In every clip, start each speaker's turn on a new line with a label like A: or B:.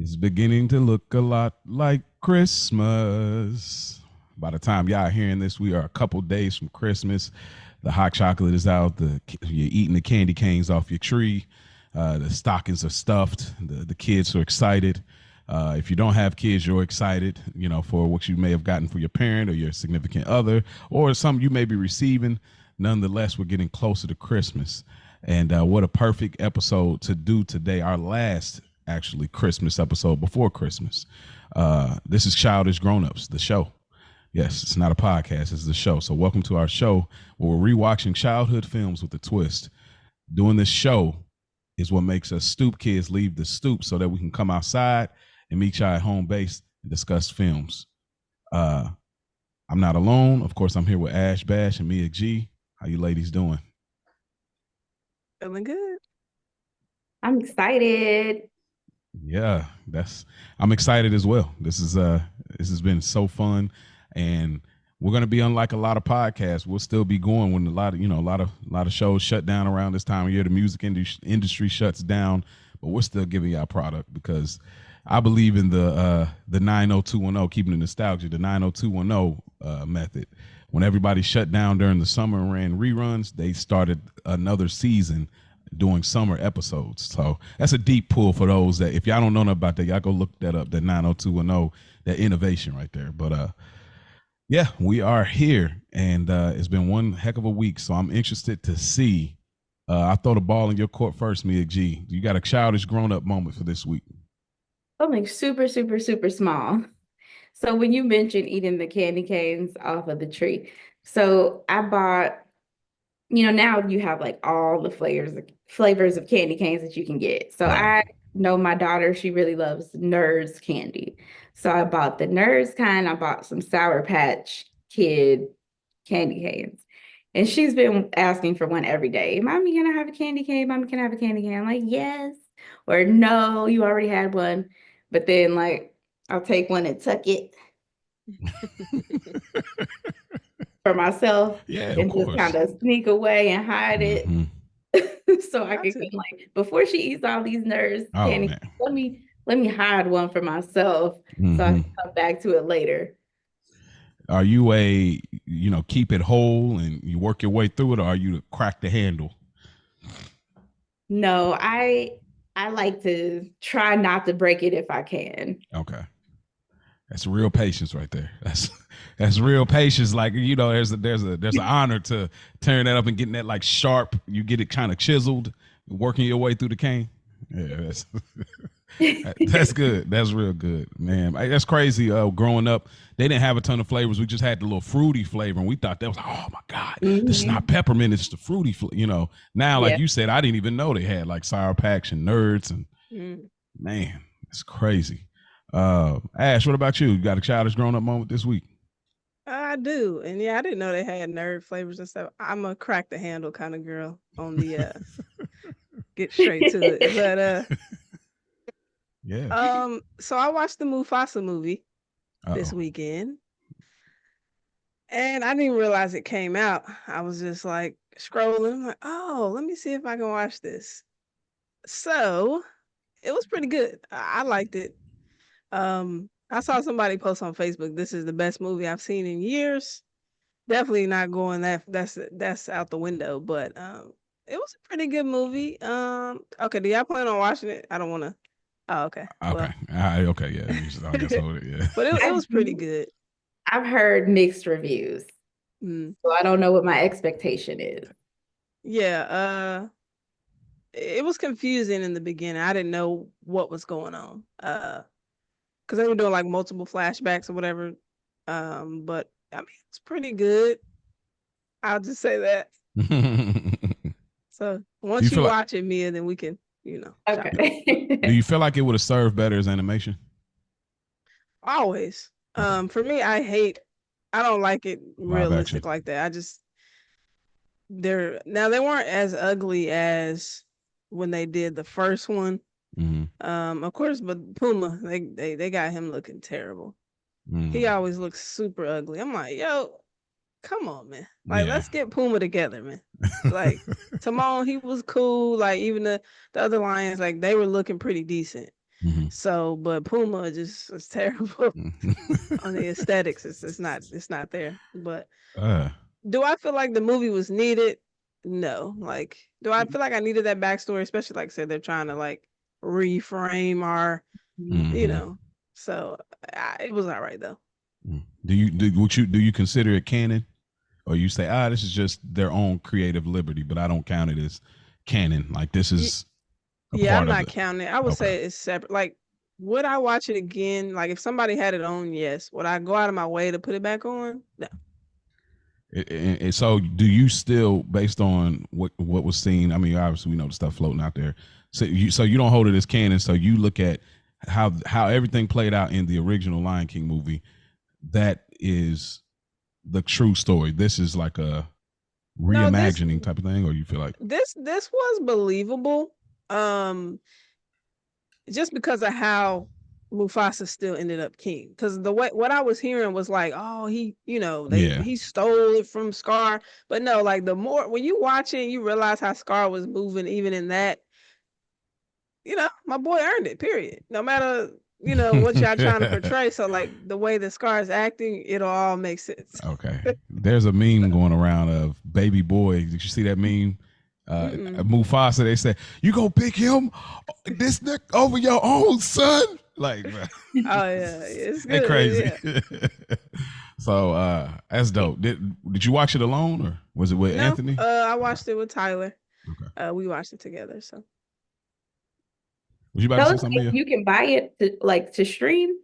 A: It's beginning to look a lot like Christmas. By the time y'all hearing this, we are a couple days from Christmas. The hot chocolate is out. You're eating the candy canes off your tree. The stockings are stuffed. The kids are excited. If you don't have kids, you're excited, for what you may have gotten for your parent or your significant other, or something you may be receiving. Nonetheless, we're getting closer to Christmas. And what a perfect episode to do today, our last actually Christmas episode before Christmas. This is Childish Grownups, the show. Yes, it's not a podcast, it's the show. So welcome to our show where we're rewatching childhood films with a twist. Doing this show is what makes us Stoop Kids leave the stoop so that we can come outside and meet y'all at home base and discuss films. I'm not alone. Of course, I'm here with Ash Bash and Mia G. How you ladies doing?
B: Feeling good.
C: I'm excited.
A: Yeah, I'm excited as well. This has been so fun, and we're gonna be unlike a lot of podcasts. We'll still be going when a lot of shows shut down around this time of year. The music industry shuts down, but we're still giving y'all product because I believe in the 90210, keeping the nostalgia, the 90210 method. When everybody shut down during the summer and ran reruns, they started another season doing summer episodes. So that's a deep pull for those that, if y'all don't know about that, y'all go look that up, that 90210, that innovation right there. But yeah, we are here, and it's been one heck of a week. So I'm interested to see. I'll throw the ball in your court first, Mia G. You got a childish grown-up moment for this week?
C: Something super, super, super small. So when you mentioned eating the candy canes off of the tree, so I bought, now you have like all the flavors of candy canes that you can get. So
A: Right.
C: I know my daughter, she really loves Nerds candy. So I bought the Nerds kind. I bought some Sour Patch Kid candy canes. And she's been asking for one every day. Mommy, can I have a candy cane? Mommy, can I have a candy cane? I'm like, yes. Or no, you already had one. But then like I'll take one and tuck it for myself
A: Yeah, of
C: and just
A: course.
C: kind of sneak away and hide it.
A: Mm-hmm.
C: So I can like before she eats all these Nerds
A: Oh
C: candy,
A: man.
C: let me hide one for myself so I
A: Mm-hmm.
C: can come back to it later.
A: Are you keep it whole and you work your way through it, or are you crack the handle?
C: No, I like to try not to break it if I can.
A: Okay. That's real patience right there. That's real patience. Like, there's an honor to tearing that up and getting that like sharp. You get it kind of chiseled, working your way through the cane. Yeah, that's good. That's real good, man. That's crazy. Growing up, they didn't have a ton of flavors. We just had the little fruity flavor, and we thought that was like, oh my god, this is not peppermint. It's the fruity. Now, like
C: Yeah.
A: you said, I didn't even know they had like Sour Patch and Nerds, and man, it's crazy. Ash, what about you? You got a childish grown up moment this week?
B: I do. And yeah, I didn't know they had nerd flavors and stuff. I'm a crack the handle kind of girl on the get straight to it. But
A: Yeah.
B: so I watched the Mufasa movie this
A: Uh-oh.
B: weekend. And I didn't realize it came out. I was just like scrolling. I'm like, oh, let me see if I can watch this. So it was pretty good. I liked it. I saw somebody post on Facebook, this is the best movie I've seen in years. Definitely not going that's out the window, but it was a pretty good movie. Okay, do y'all plan on watching it? I don't want to. Oh, okay.
A: Okay.
B: Well.
A: Okay. Yeah. I guess yeah.
B: But it was pretty good.
C: I've heard mixed reviews, so I don't know what my expectation is.
B: Yeah, it was confusing in the beginning. I didn't know what was going on. Because they were doing like multiple flashbacks or whatever. But I mean, it's pretty good. I'll just say that. So once you watch it, Mia, then we can,
C: Okay.
A: Do you feel like it would have served better as animation?
B: Always. For me, I don't like it realistic like that. They weren't as ugly as when they did the first one. Of course, but Puma, they got him looking terrible. He always looks super ugly. I'm like, yo, come on, man. Like, let's get Puma together, man. Like, Timon, he was cool. Like, even the other lions, like, they were looking pretty decent.
A: Mm-hmm.
B: So, but Puma just is terrible on the aesthetics. It's not there. But
A: uh,
B: do I feel like the movie was needed? No. Like, do I feel like I needed that backstory? Especially like I said, they're trying to like reframe our, you
A: mm-hmm.
B: know. So it was all right though.
A: Do you consider it canon, or you say this is just their own creative liberty, but I don't count it as canon. Like this
B: Y-
A: is a
B: Yeah, I'm
A: part of
B: not
A: it.
B: counting it. I would
A: Okay.
B: say it's separate. Like, would I watch it again? Like, if somebody had it on, yes. Would I go out of my way to put it back on? No.
A: So do you still, based on what was seen? I mean, obviously we know the stuff floating out there. So you don't hold it as canon. So you look at how everything played out in the original Lion King movie. That is the true story. This is like a
B: No,
A: reimagining type of thing, or you feel like
B: this was believable. Um, just because of how Mufasa still ended up king. Because the way what I was hearing was like, oh,
A: yeah,
B: he stole it from Scar. But no, like the more when you watch it, you realize how Scar was moving, even in that. My boy earned it. Period. No matter what y'all trying to portray. So like the way the Scar is acting, it'll all make sense.
A: Okay. There's a meme going around of baby boy. Did you see that meme? Mufasa, they said, you gonna pick him this nigga over your own son? Like,
B: Oh yeah, it's
A: they
B: good.
A: crazy.
B: Yeah.
A: So that's dope. Did you watch it alone, or was it with
B: No,
A: Anthony?
B: I watched it with Tyler.
A: Okay.
B: We watched it together. So
A: Was you about to
C: Tell
A: say
C: us
A: something?
C: if you can buy it to stream.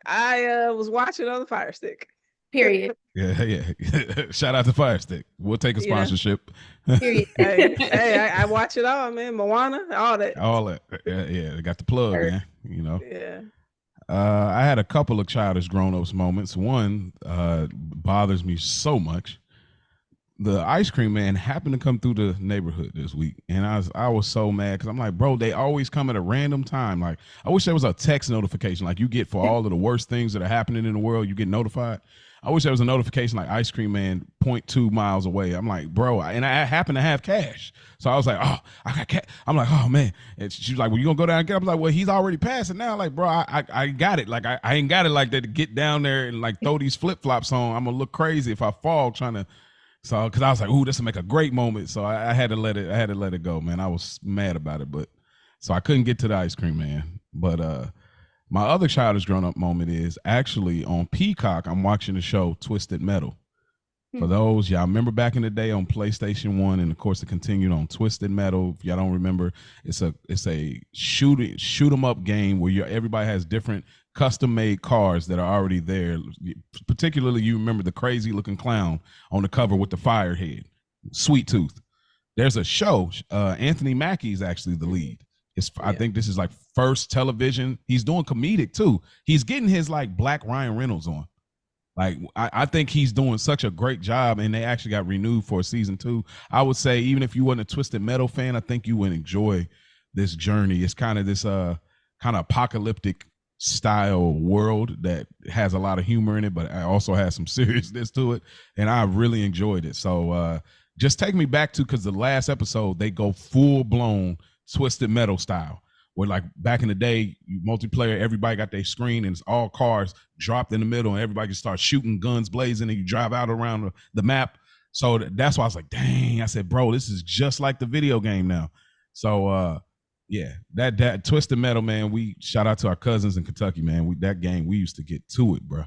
B: I was watching on the Fire Stick.
C: Period.
A: Yeah. Shout out to Fire Stick. We'll take a
B: You know,
A: sponsorship.
C: Period.
B: I watch it all, man. Moana, all that.
A: All that. Yeah, they got the plug, man.
B: Yeah.
A: I had a couple of childish grown-ups moments. One bothers me so much. The ice cream man happened to come through the neighborhood this week, and I was so mad because I'm like, bro, they always come at a random time. Like, I wish there was a text notification like you get for all of the worst things that are happening in the world. You get notified. I wish there was a notification like ice cream man 0.2 miles away. I'm like, bro, and I happen to have cash, so I was like, oh, I got cash. I'm like, oh man, and she was like, well, you gonna go down and get? I'm like, well, he's already passing now. Like, bro, I got it. Like, I ain't got it like that to get down there and like throw these flip flops on. I'm gonna look crazy if I fall trying to. So, because I was like, "Ooh, this will make a great moment," so I had to let it. I had to let it go, man. I was mad about it, but so I couldn't get to the ice cream man. But my other childish grown up moment is actually on Peacock. I'm watching the show Twisted Metal. For those y'all remember back in the day on PlayStation 1, and of course it continued on Twisted Metal. If y'all don't remember, it's a shoot 'em up game where everybody has different custom made cars that are already there. Particularly, you remember the crazy looking clown on the cover with the fire head, Sweet Tooth. There's a show. Anthony Mackie is actually the lead. I think this is like first television. He's doing comedic too. He's getting his like Black Ryan Reynolds on. Like I think he's doing such a great job, and they actually got renewed for season 2. I would say even if you weren't a Twisted Metal fan, I think you would enjoy this journey. It's kind of this kind of apocalyptic style world that has a lot of humor in it, but also has some seriousness to it, and I really enjoyed it. So just take me back to, because the last episode they go full blown Twisted Metal style. Where like back in the day, multiplayer, everybody got their screen and it's all cars dropped in the middle, and everybody can start shooting, guns blazing, and you drive out around the map. So that's why I was like, dang, I said, bro, this is just like the video game now. So yeah, that Twisted Metal, man, we shout out to our cousins in Kentucky, man. That game, we used to get to it, bro.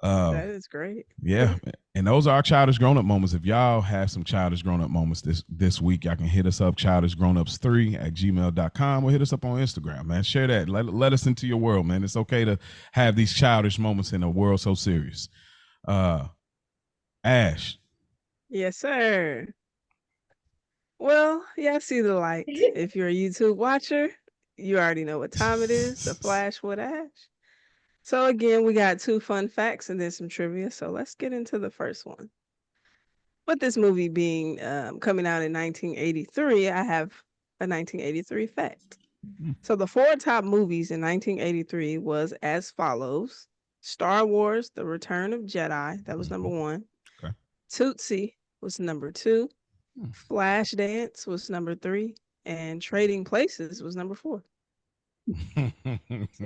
B: That is great.
A: Yeah, and those are our childish grown up moments. If y'all have some childish grown up moments this week, y'all can hit us up, childishgrownups3@gmail.com, or hit us up on Instagram, man. Share that. Let us into your world, man. It's okay to have these childish moments in a world so serious. Ash.
B: Yes, sir. Well, yeah, I see the light. If you're a YouTube watcher, you already know what time it is. The Flash with Ash. So again, we got 2 fun facts and then some trivia. So let's get into the first one. With this movie being coming out in 1983, I have a 1983 fact. So the 4 top movies in 1983 was as follows: Star Wars: The Return of Jedi, that was number 1.
A: Okay.
B: Tootsie was number 2. Flashdance was number 3, and Trading Places was number 4. So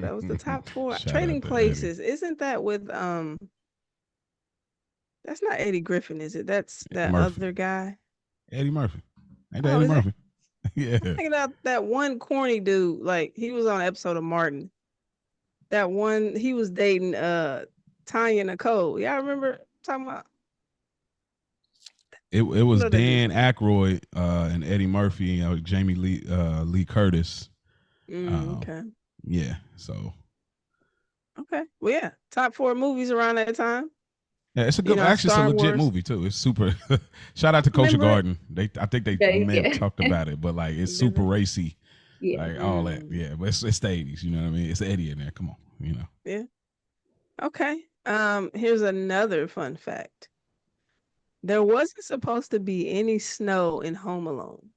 B: that was the top 4.
A: Shout
B: Trading
A: out to Eddie.
B: Places, isn't that with that's not Eddie Griffin, is it? That's that
A: Murphy.
B: other guy.
A: Eddie Murphy. Ain't that
B: Oh,
A: Eddie
B: is it?
A: Murphy? Yeah.
B: I'm thinking about that one corny dude. Like he was on an episode of Martin. That one he was dating Tanya Nicole. Y'all remember talking about?
A: It was
B: What other dude's
A: Dan
B: name?
A: Aykroyd and Eddie Murphy, Jamie Lee Curtis.
B: Okay.
A: Yeah. So
B: Okay. Well, yeah. Top 4 movies around that time.
A: yeah, it's a good. Actually, it's a
B: Star
A: legit
B: Wars.
A: movie too. It's super. Shout out to Kosher
B: Remember it?
A: Garden. I think they
C: Yeah.
A: talked about it, but like it's
B: Did
A: super
B: they?
A: racy,
C: Yeah.
A: like all that. Yeah, but it's the 80s. You know what I mean? It's Eddie in there. Come on,
B: Yeah. Okay. Here's another fun fact. There wasn't supposed to be any snow in Home Alone.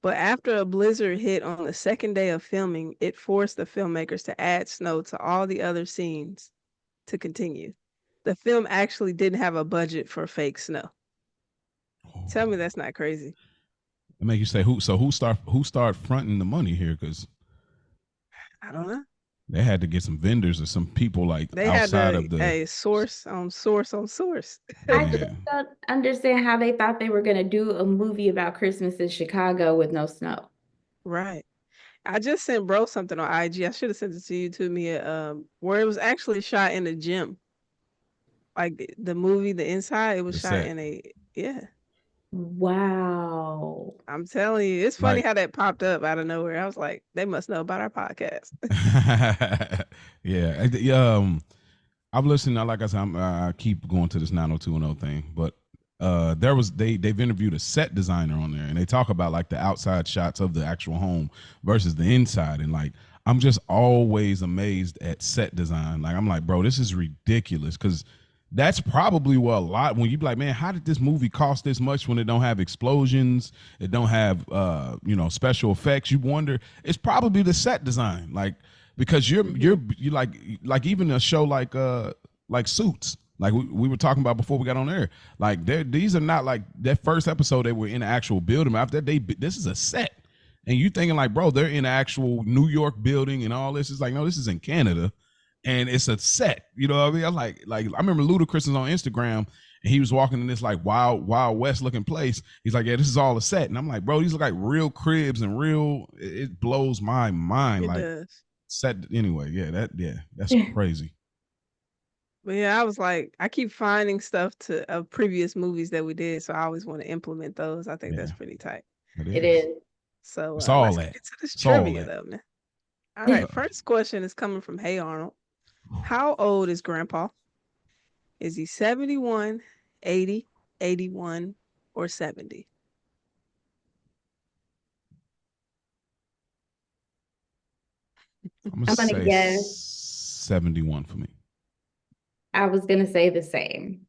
B: But after a blizzard hit on the second day of filming, it forced the filmmakers to add snow to all the other scenes to continue. The film actually didn't have a budget for fake snow. Tell me that's not crazy.
A: It make you say who? So who start fronting the money here? Because
B: I don't know.
A: they had to get some vendors or some people like
B: They
A: outside
B: had
A: of the.
B: a source on source on source.
C: I just
A: Yeah.
C: don't understand how they thought they were going to do a movie about Christmas in Chicago with no snow.
B: Right. I just sent bro something on IG. I should have sent it to you too, Mia. Where it was actually shot in a gym. Like the movie, the inside, it was
A: The
B: shot
A: set.
B: in a yeah.
C: Wow.
B: I'm telling you, it's funny
A: Like
B: how that popped up out of nowhere. I was like, they must know about our podcast.
A: yeah. I'm listening. Like I said, I keep going to this 90210 thing, but they've interviewed a set designer on there, and they talk about like the outside shots of the actual home versus the inside, and like I'm just always amazed at set design. Like I'm like, bro, this is ridiculous because that's probably what a lot when you be like, man, how did this movie cost this much when it don't have explosions, it don't have special effects? You wonder it's probably the set design, like because you like even a show like Suits, like we were talking about before we got on air. Like these are not like that first episode they were in an actual building. After that, this is a set, and you thinking like, bro, they're in an actual New York building and all this. Is like, no, this is in Canada, and it's a set. You know what I mean? I'm like I remember Ludacris was on Instagram and he was walking in this like wild west looking place. He's like, yeah, this is all a set, and I'm like, bro, these look like real cribs and real. It blows my mind.
B: It
A: Like
B: does.
A: set anyway. That's crazy.
B: But yeah, I was like, I keep finding stuff of previous movies that we did, so I always want to implement those. I think
A: Yeah,
B: that's pretty tight.
C: It is.
B: So
A: it's all
B: let's
A: that.
B: get into this
A: It's all
B: trivia
A: that.
B: though, man. All right, first question is coming from Hey Arnold. How old is Grandpa? Is he 71, 80, 81, or 70?
A: I'm
C: I'm
A: gonna
C: gonna
A: say
C: guess.
A: 71 for me.
C: I was gonna say the same.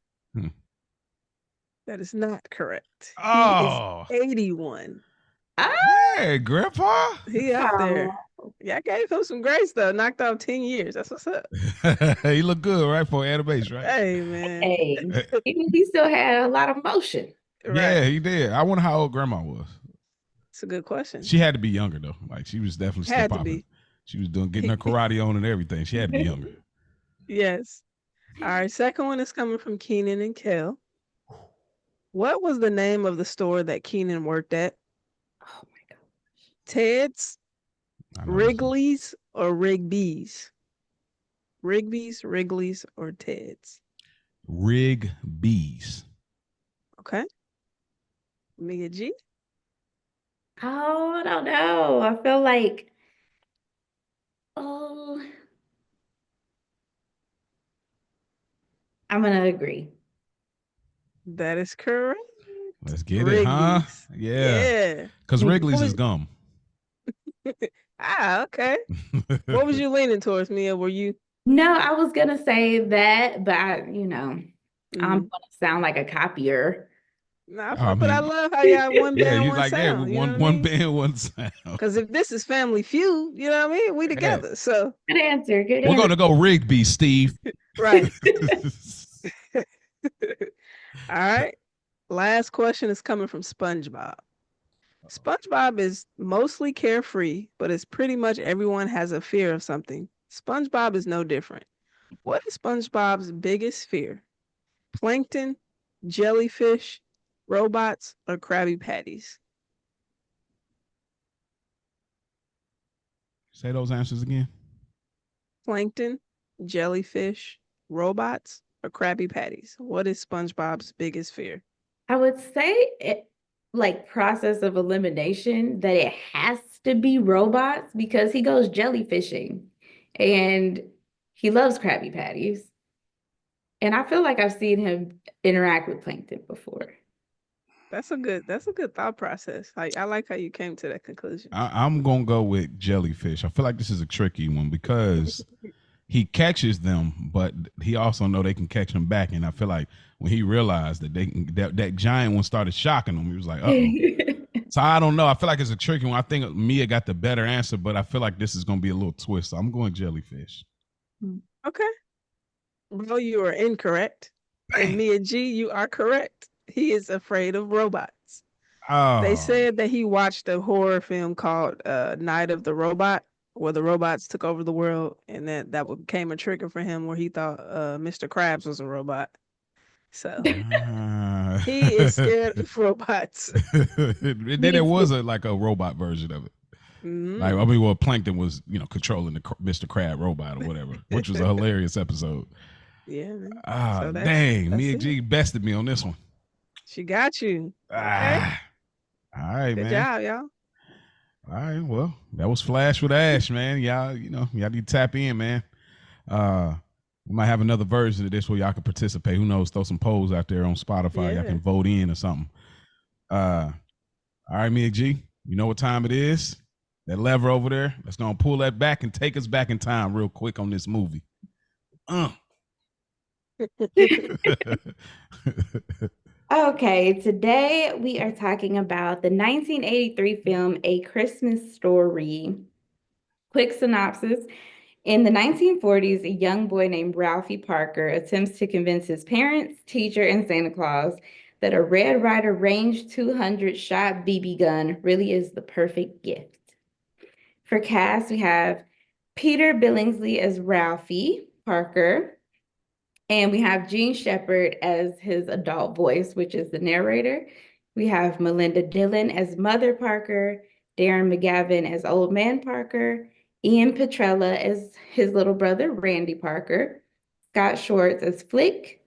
B: That is not correct.
A: Oh,
B: He is 81.
C: Ah,
A: hey, Grandpa.
B: He up there. Yeah, I gave him some grace though. Knocked off 10 years. That's what's up.
A: He looked good, right, for animation, right?
B: Hey, man.
C: hey, he still had a lot of motion.
A: Yeah,
B: Right.
A: he did. I wonder how old Grandma was.
B: It's a good question.
A: She had to be younger though. Like she was definitely still
B: Had to
A: popping.
B: be.
A: She was getting her karate on and everything. She had to be younger.
B: Yes. All right. Second one is coming from Keenan and Kel. What was the name of the store that Keenan worked at?
C: Oh my God.
B: Ted's,
A: I know
B: Wrigley's, or Rigby's? Rigby's, Wrigley's, or Ted's?
A: Rig Bees.
B: Okay. Mia G.
C: Oh, I don't know. I feel like, oh, I'm gonna agree.
B: That is correct.
A: Let's get it, huh?
B: Rigby's.
A: Yeah.
B: Yeah.
A: Because Wrigley's
B: What
A: is
B: was-
A: gum.
B: Okay. What was you leaning towards, Mia? Were you?
C: No, I was gonna say that, but I'm
B: Mhm.
C: gonna sound like a copier.
B: Nah,
A: I
B: but I
A: mean,
B: love how y'all one
A: yeah,
B: band,
A: you
B: one
A: like that.
B: sound. You know
A: One
B: what I
A: one
B: mean?
A: band, one sound.
B: Because if this is Family Feud, you know what I mean? We together. So
C: Good answer. Good
A: We're
C: answer.
A: gonna go Rigby, Steve.
B: right. All right. Last question is coming from SpongeBob. SpongeBob is mostly carefree, but it's pretty much everyone has a fear of something. SpongeBob is no different. What is SpongeBob's biggest fear? Plankton, jellyfish, robots, or Krabby Patties?
A: Say those answers again.
B: Plankton, jellyfish, robots, or Krabby Patties? What is SpongeBob's biggest fear?
C: I would say it, like process of elimination, that it has to be robots because he goes jellyfishing and he loves Krabby Patties. And I feel like I've seen him interact with Plankton before.
B: That's a good thought process. I like how you came to that conclusion.
A: I'm gonna go with jellyfish. I feel like this is a tricky one because he catches them, but he also know they can catch him back. And I feel like when he realized that that giant one started shocking him, he was like, "Uh oh." So I don't know. I feel like it's a tricky one. I think Mia got the better answer, but I feel like this is gonna be a little twist. So I'm going jellyfish.
B: Okay. Bro, you are incorrect. And
A: Bang.
B: Mia G, you are correct. He is afraid of robots. They
A: Oh.
B: said that he watched a horror film called Night of the Robot, where the robots took over the world, and that became a trigger for him where he thought Mr. Krabs was a robot. So he is scared of robots.
A: And then there was like a robot version of it. Like I
B: Mm.
A: mean, well, Plankton was controlling the Mr. Crab robot or whatever, which was a hilarious episode.
B: Yeah, man.
A: Ah,
B: So
A: dang,
B: that's
A: Mia
B: it.
A: G bested me on this one.
B: She got you. Okay.
A: Ah, all right,
B: Good
A: man.
B: job, y'all.
A: All right, well, that was Flash with Ash, man. Y'all, y'all need to tap in, man. Uh, we might have another version of this where y'all can participate. Who knows? Throw some polls out there on Spotify. Y'all
B: Yeah.
A: can vote in or something. All right, Mia G, you know what time it is? That lever over there. Let's go and pull that back and take us back in time real quick on this movie.
C: Okay, today we are talking about the 1983 film A Christmas Story. Quick synopsis. In the 1940s, a young boy named Ralphie Parker attempts to convince his parents, teacher, and Santa Claus that a Red Ryder Range 200 shot BB gun really is the perfect gift. For cast, we have Peter Billingsley as Ralphie Parker, and we have Gene Shepard as his adult voice, which is the narrator. We have Melinda Dillon as Mother Parker, Darren McGavin as Old Man Parker, Ian Petrella as his little brother, Randy Parker, Scott Schwartz as Flick,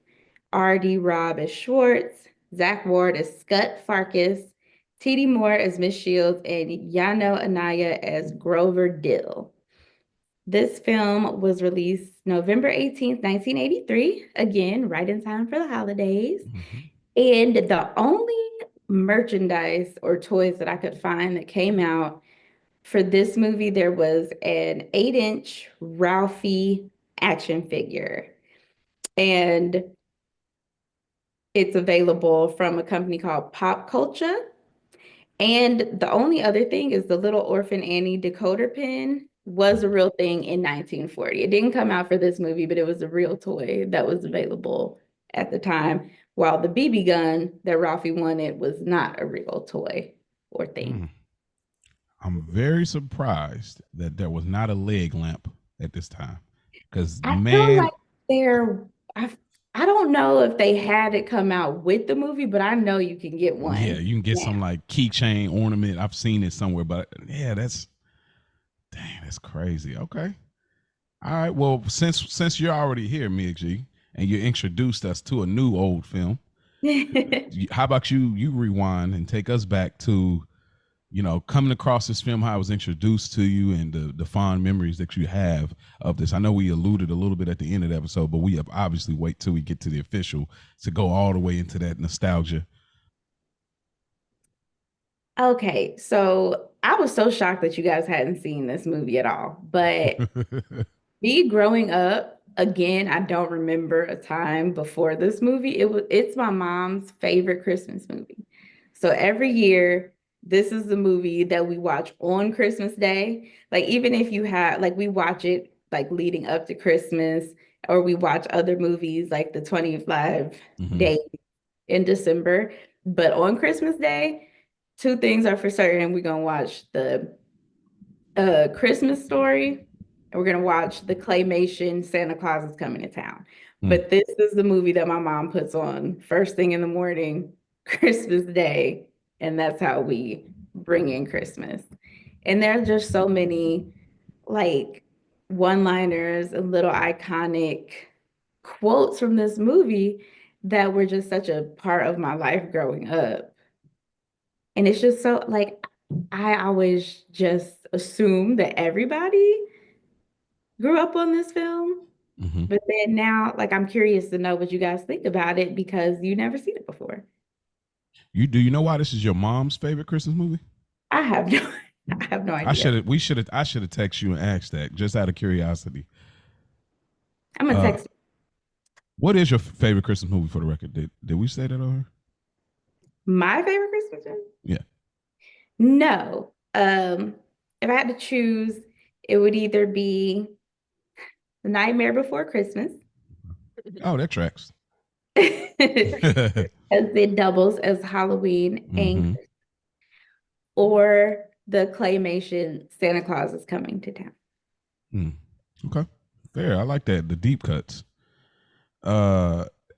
C: R.D. Robb as Schwartz, Zach Ward as Scott Farkas, T.D. Moore as Miss Shields, and Yano Anaya as Grover Dill. This film was released November 18th, 1983, again, right in time for the holidays. Mm-hmm. And the only merchandise or toys that I could find that came out for this movie, there was an 8-inch Ralphie action figure. And it's available from a company called Pop Culture. And the only other thing is the Little Orphan Annie decoder pin was a real thing in 1940. It didn't come out for this movie, but it was a real toy that was available at the time, while the BB gun that Ralphie wanted was not a real toy or thing.
A: I'm very surprised that there was not a leg lamp at this time. Because
C: I feel like
B: Mm.
C: I don't know if they had it come out with the movie, but I know you can get one.
A: Yeah, you can get some like keychain ornament. I've seen it somewhere, but yeah, that's crazy. Okay. All right. Well, since you're already here, Mia G, and you introduced us to a new old film, how about you rewind and take us back to, coming across this film, how it was introduced to you, and the fond memories that you have of this. I know we alluded a little bit at the end of the episode, but we have obviously wait till we get to the official to go all the way into that nostalgia.
C: Okay, so I was so shocked that you guys hadn't seen this movie at all. But me growing up, again, I don't remember a time before this movie. It's my mom's favorite Christmas movie. So every year, this is the movie that we watch on Christmas Day. Like even if you have like we watch it like leading up to Christmas, or we watch other movies like the 25 days in December. But on Christmas Day, two things are for certain. We're gonna watch the Christmas Story, and we're gonna watch the claymation Santa Claus is Coming to Town.
A: Mm.
C: But this is the movie that my mom puts on first thing in the morning, Christmas Day, and that's how we bring in Christmas. And there are just so many like one-liners and little iconic quotes from this movie that were just such a part of my life growing up. And it's just so like I always just assumed that everybody grew up on this film.
A: Mm-hmm.
C: But then now, like, I'm curious to know what you guys think about it because you never seen it before.
A: You know why this is your mom's favorite Christmas movie?
C: I have no, I have no idea.
A: I should have texted you and asked that just out of curiosity.
C: I'm gonna text.
A: What is your favorite Christmas movie for the record? Did we say that on her?
C: My favorite Christmas movie?
A: Yeah.
C: No. If I had to choose, it would either be The Nightmare Before Christmas.
A: Oh, that tracks.
C: As it doubles as Halloween and or the claymation Santa Claus is Coming to Town.
A: Okay. Fair. I like that. The deep cuts.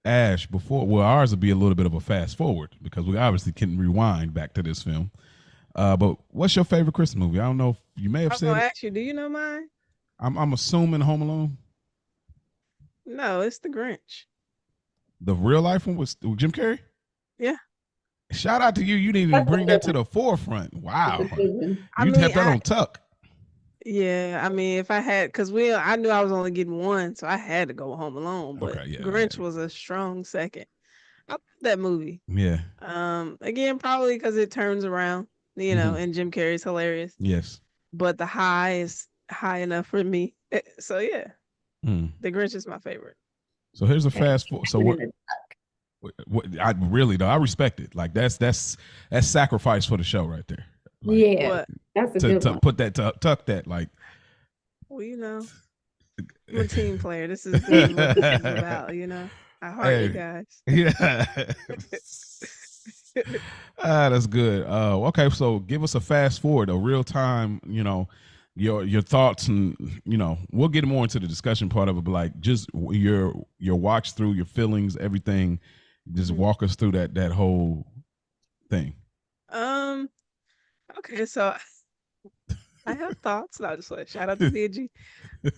A: Ash, before ours would be a little bit of a fast forward because we obviously couldn't rewind back to this film. But what's your favorite Christmas movie? I don't know if you may have said.
B: I'm gonna ask you, do you know mine?
A: I'm assuming Home Alone.
B: No, it's The Grinch.
A: The real life one was Jim Carrey?
B: Yeah.
A: Shout out to you. You didn't even bring that to the forefront. Wow. You kept that on tuck.
B: Yeah, I mean, if I had, because I knew I was only getting one, so I had to go Home Alone. But Grinch was a strong second. I love that movie.
A: Yeah.
B: Again, probably because it turns around, and Jim Carrey's hilarious.
A: Yes.
B: But the high is high enough for me. So yeah, The Grinch is my favorite.
A: So here's a fast forward. So what I really though I respect it. Like that's sacrifice for the show right there. Like,
C: yeah, that's a good one.
A: Put that tuck that like.
B: Well, I'm a team player. This is what this is about. I heart you guys.
A: Yeah. That's good. Okay, so give us a fast forward, a real time. Your thoughts, and we'll get more into the discussion part of it. But like, just your watch through, your feelings, everything. Just walk us through that whole thing.
B: Okay, so I have thoughts. No, just shout out to DG.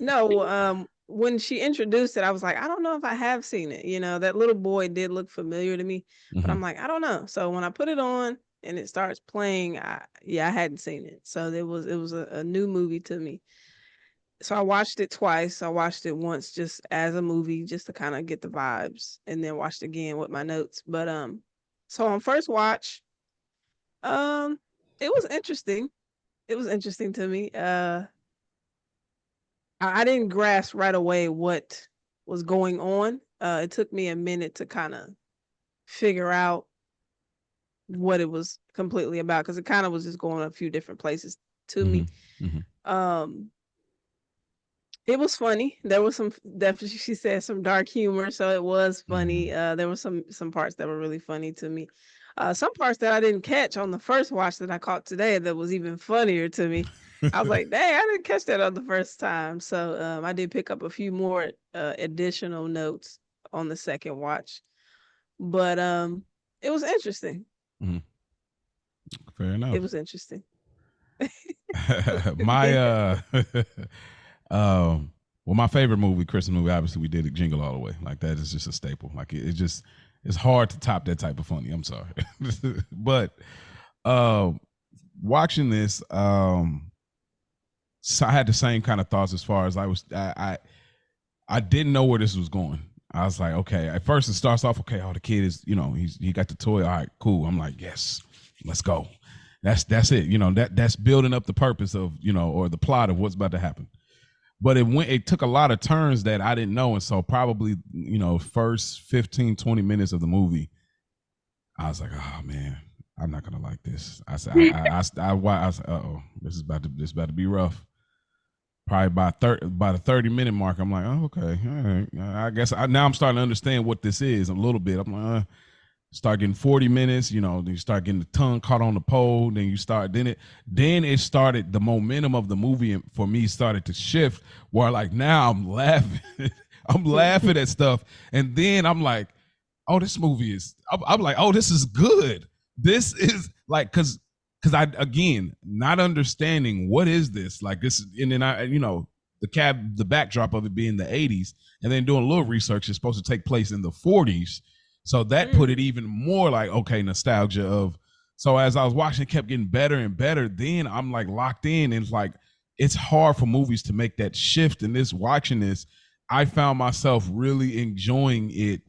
B: No, when she introduced it, I was like, I don't know if I have seen it. That little boy did look familiar to me, but I'm like, I don't know. So when I put it on and it starts playing, I hadn't seen it. So it was a new movie to me. So I watched it twice. I watched it once just as a movie, just to kind of get the vibes, and then watched again with my notes. But so on first watch, it was interesting. It was interesting to me. I didn't grasp right away what was going on. It took me a minute to kind of figure out what it was completely about, because it kind of was just going a few different places to me. It was funny. There was some, definitely, she said, some dark humor, so it was funny. There were some parts that were really funny to me. Some parts that I didn't catch on the first watch that I caught today that was even funnier to me. I was like, dang, I didn't catch that on the first time. So I did pick up a few more additional notes on the second watch. But it was interesting.
A: Fair enough.
B: It was interesting.
A: My favorite movie, Christmas movie, obviously we did it, Jingle All the Way. Like that is just a staple. Like it's hard to top that type of funny. I'm sorry. But watching this, so I had the same kind of thoughts as far as I didn't know where this was going. I was like, okay, at first it starts off, okay, the kid is, he got the toy. All right, cool. I'm like, yes, let's go. That's it. That's building up the purpose of, or the plot of what's about to happen. But it took a lot of turns that I didn't know. And so probably, first 15, 20 minutes of the movie, I was like, oh man, I'm not going to like this. I said, I said, uh-oh, this is about to be rough. Probably by the 30-minute mark, I'm like, oh, okay, all right. I guess now I'm starting to understand what this is a little bit. I'm like, Start getting 40 minutes, then you start getting the tongue caught on the pole, then it started, the momentum of the movie for me started to shift, where like now I'm laughing. I'm laughing at stuff. And then I'm like, oh, this movie is, I'm like, oh, this is good. This is like, cause I, again, not understanding what is this, like this, and then the backdrop of it being the 80s, and then doing a little research, it's supposed to take place in the 40s. So that put it even more like, okay, nostalgia of, so as I was watching, it kept getting better and better. Then I'm like locked in, and it's like, it's hard for movies to make that shift. And watching this, I found myself really enjoying it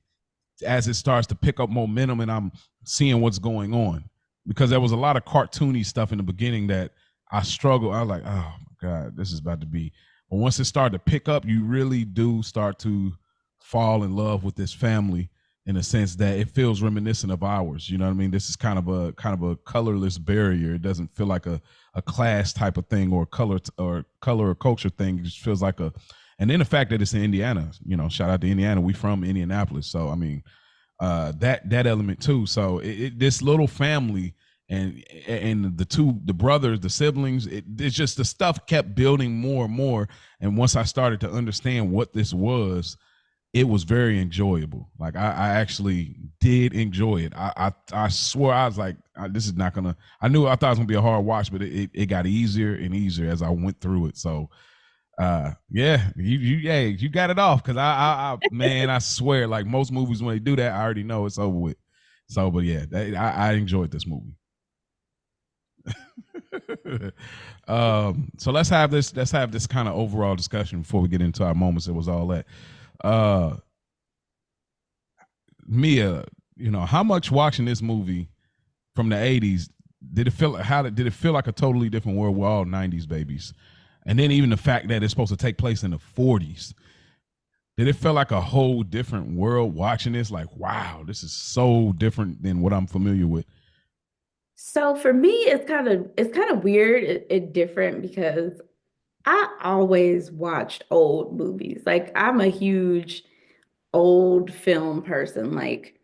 A: as it starts to pick up momentum and I'm seeing what's going on. Because there was a lot of cartoony stuff in the beginning that I struggled. I was like, oh my God, this is about to be. But once it started to pick up, you really do start to fall in love with this family in a sense that it feels reminiscent of ours. You know what I mean? This is kind of a colorless barrier. It doesn't feel like a class type of thing or color or culture thing. It just feels like a, and then the fact that it's in Indiana, shout out to Indiana. We from Indianapolis. So I mean, that element too. So this little family and the brothers, the siblings, it's just the stuff kept building more and more. And once I started to understand what this was, it was very enjoyable. Like I actually did enjoy it. I swore I was like, this is not gonna. I thought it was gonna be a hard watch, but it got easier and easier as I went through it. So yeah, you got it off, because man, I swear, like most movies when they do that, I already know it's over with. So, but yeah, I enjoyed this movie. So let's have this kind of overall discussion before we get into our moments. It was all that. Uh, Mia, how much watching this movie from the '80s did it feel like a totally different world? We're all '90s babies, and then even the fact that it's supposed to take place in the '40s. Did it feel like a whole different world watching this? Like, wow, this is so different than what I'm familiar with.
C: So for me, it's kind of weird and different because I always watched old movies. Like I'm a huge old film person. Like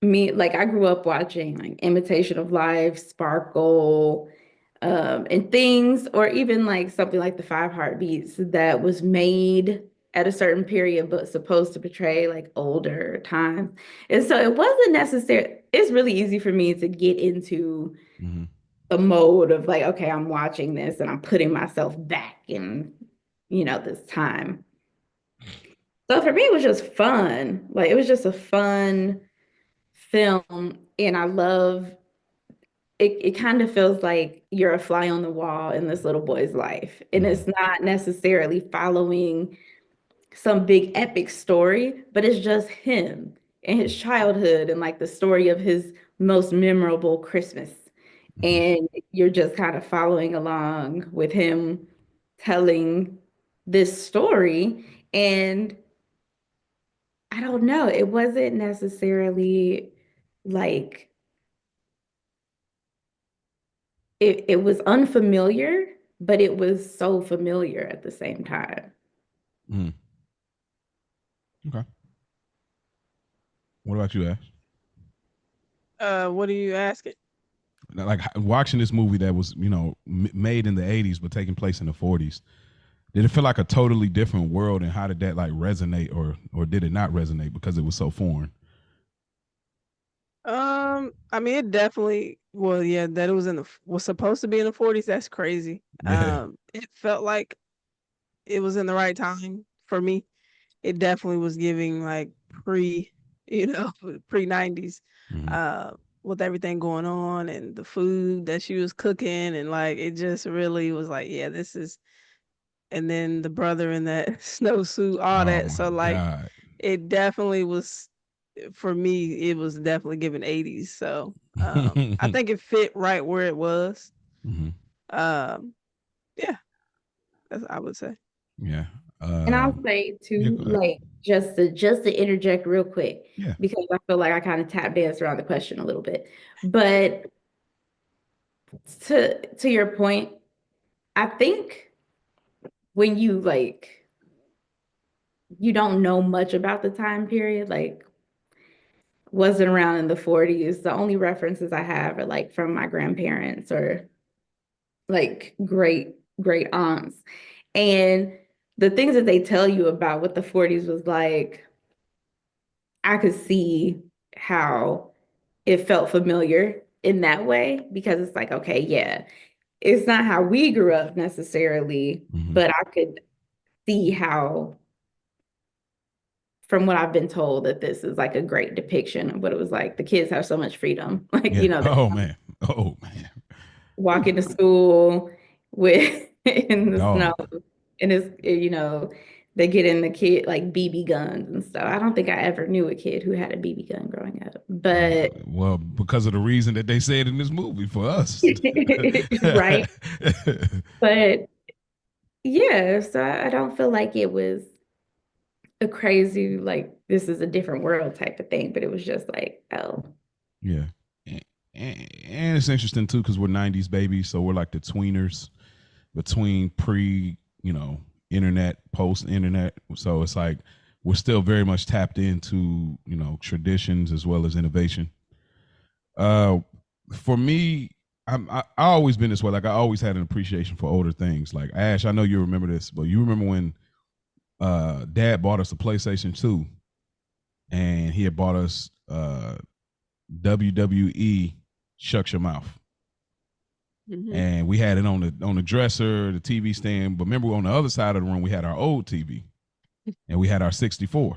C: me, like I grew up watching like Imitation of Life, Sparkle, and things, or even like something like The Five Heartbeats that was made at a certain period but supposed to portray like older times. And so it wasn't necessary. It's really easy for me to get into
A: Mm-hmm.
C: the mode of like, okay, I'm watching this and I'm putting myself back in, this time. So for me, it was just fun. Like it was just a fun film. And I love it kind of feels like you're a fly on the wall in this little boy's life. And
A: Mm-hmm.
C: it's not necessarily following some big epic story, but it's just him and his childhood and like the story of his most memorable Christmas.
A: Mm-hmm.
C: And you're just kind of following along with him telling this story. And I don't know, it wasn't necessarily like it was unfamiliar, but it was so familiar at the same time.
A: Mm-hmm. Okay. What about you, Ash?
B: What are you asking?
A: Like watching this movie that was, made in the '80s but taking place in the '40s. Did it feel like a totally different world, and how did that like resonate, or did it not resonate because it was so foreign?
B: I mean, it definitely, well, yeah, that it was supposed to be in the 40s. That's crazy.
A: Yeah.
B: It felt like it was in the right time for me. It definitely was giving like pre, you know, pre 90s,
A: Mm-hmm.
B: uh, with everything going on and the food that she was cooking, and like it just really was like, yeah, this is. And then the brother in that snowsuit, all
A: Oh
B: that.
A: my
B: So like,
A: God.
B: it definitely was, for me. It was definitely giving 80s. So I think it fit right where it was.
A: Mm-hmm.
B: Um, yeah, that's I would say.
A: Yeah.
C: And I'll say
A: Yeah.
C: too,
A: Go ahead.
C: like just to interject real quick,
A: Yeah.
C: because I feel like I kind of tap danced around the question a little bit. But to your point, I think when you don't know much about the time period, like wasn't around in the 40s. The only references I have are like from my grandparents or like great aunts. And the things that they tell you about what the 40s was like, I could see how it felt familiar in that way because it's like, okay, yeah, it's not how we grew up necessarily,
A: Mm-hmm.
C: but I could see how, from what I've been told, that this is like a great depiction of what it was like. The kids have so much freedom. Like,
A: Yeah.
C: you know, they
A: Oh man. Oh man.
C: walk
A: Ooh,
C: into school with in the snow,
A: dog.
C: and it's, you know, they get in the kid like BB guns and stuff. I don't think I ever knew a kid who had a BB gun growing up, but
A: Well, because of the reason that they said in this movie for us.
C: right. But yeah, so I don't feel like it was a crazy, like, this is a different world type of thing, but it was just like, oh.
A: Yeah. And it's interesting too because we're 90s babies, so we're like the tweeners between pre, internet, post internet. So it's like we're still very much tapped into, traditions as well as innovation. Uh for me, I always been this way. Like I always had an appreciation for older things. Like Ash, I know you remember this, but you remember when Dad bought us a PlayStation 2 and he had bought us WWE Shut Your Mouth.
B: Mm-hmm.
A: And we had it on the dresser, the TV stand. But remember, on the other side of the room, we had our old TV, and we had our 64.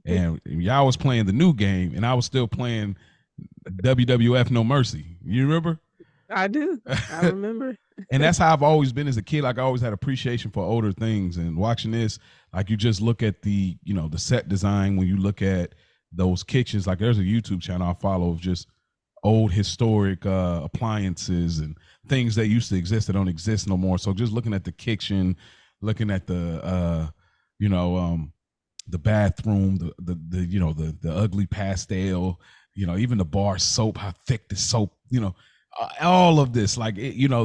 A: And y'all was playing the new game, and I was still playing WWF No Mercy. You remember?
B: I do. I remember.
A: And that's how I've always been as a kid. Like I always had appreciation for older things. And watching this, like you just look at the set design. When you look at those kitchens, like there's a YouTube channel I follow of just old historic appliances and things that used to exist that don't exist no more. So just looking at the kitchen, looking at the bathroom, the ugly pastel, even the bar soap, how thick the soap, all of this, like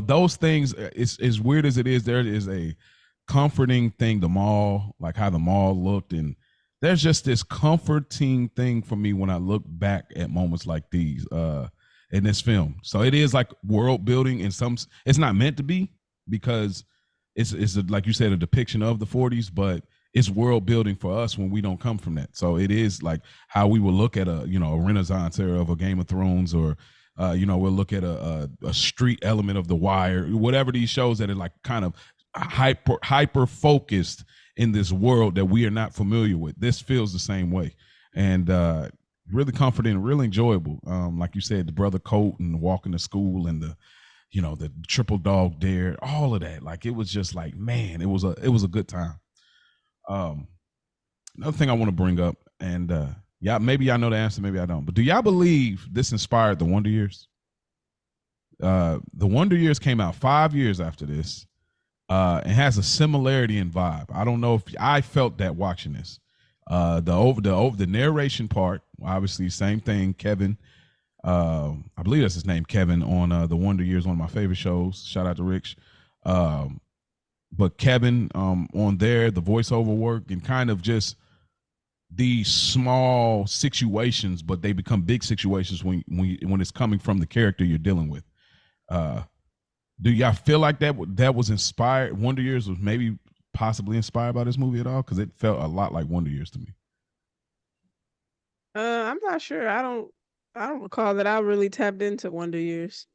A: those things. It's as weird as it is. There is a comforting thing. The mall, like how the mall looked, and there's just this comforting thing for me when I look back at moments like these in this film. So it is like world building in some. It's not meant to be because it's like you said, a depiction of the 40s, but it's world building for us when we don't come from that. So it is like how we will look at a Renaissance era of a Game of Thrones, or we'll look at a street element of The Wire, whatever these shows that are like kind of hyper focused in this world that we are not familiar with. This feels the same way, and really comforting, really enjoyable. Like you said, the brother coat and walking to school and the triple dog dare, all of that. Like it was just like, man, it was a good time. Another thing I want to bring up, and maybe y'all know the answer, maybe I don't, but do y'all believe this inspired the Wonder Years? The Wonder Years came out 5 years after this. And has a similarity in vibe. I don't know if I felt that watching this. The narration part, obviously, same thing. Kevin, I believe that's his name, Kevin, on the Wonder Years, one of my favorite shows. Shout out to Rich. But Kevin, on there, the voiceover work and kind of just these small situations, but they become big situations when it's coming from the character you're dealing with. Do y'all feel like that was inspired? Wonder Years was maybe possibly inspired by this movie at all? Because it felt a lot like Wonder Years to me.
B: I'm not sure. I don't recall that I really tapped into Wonder Years,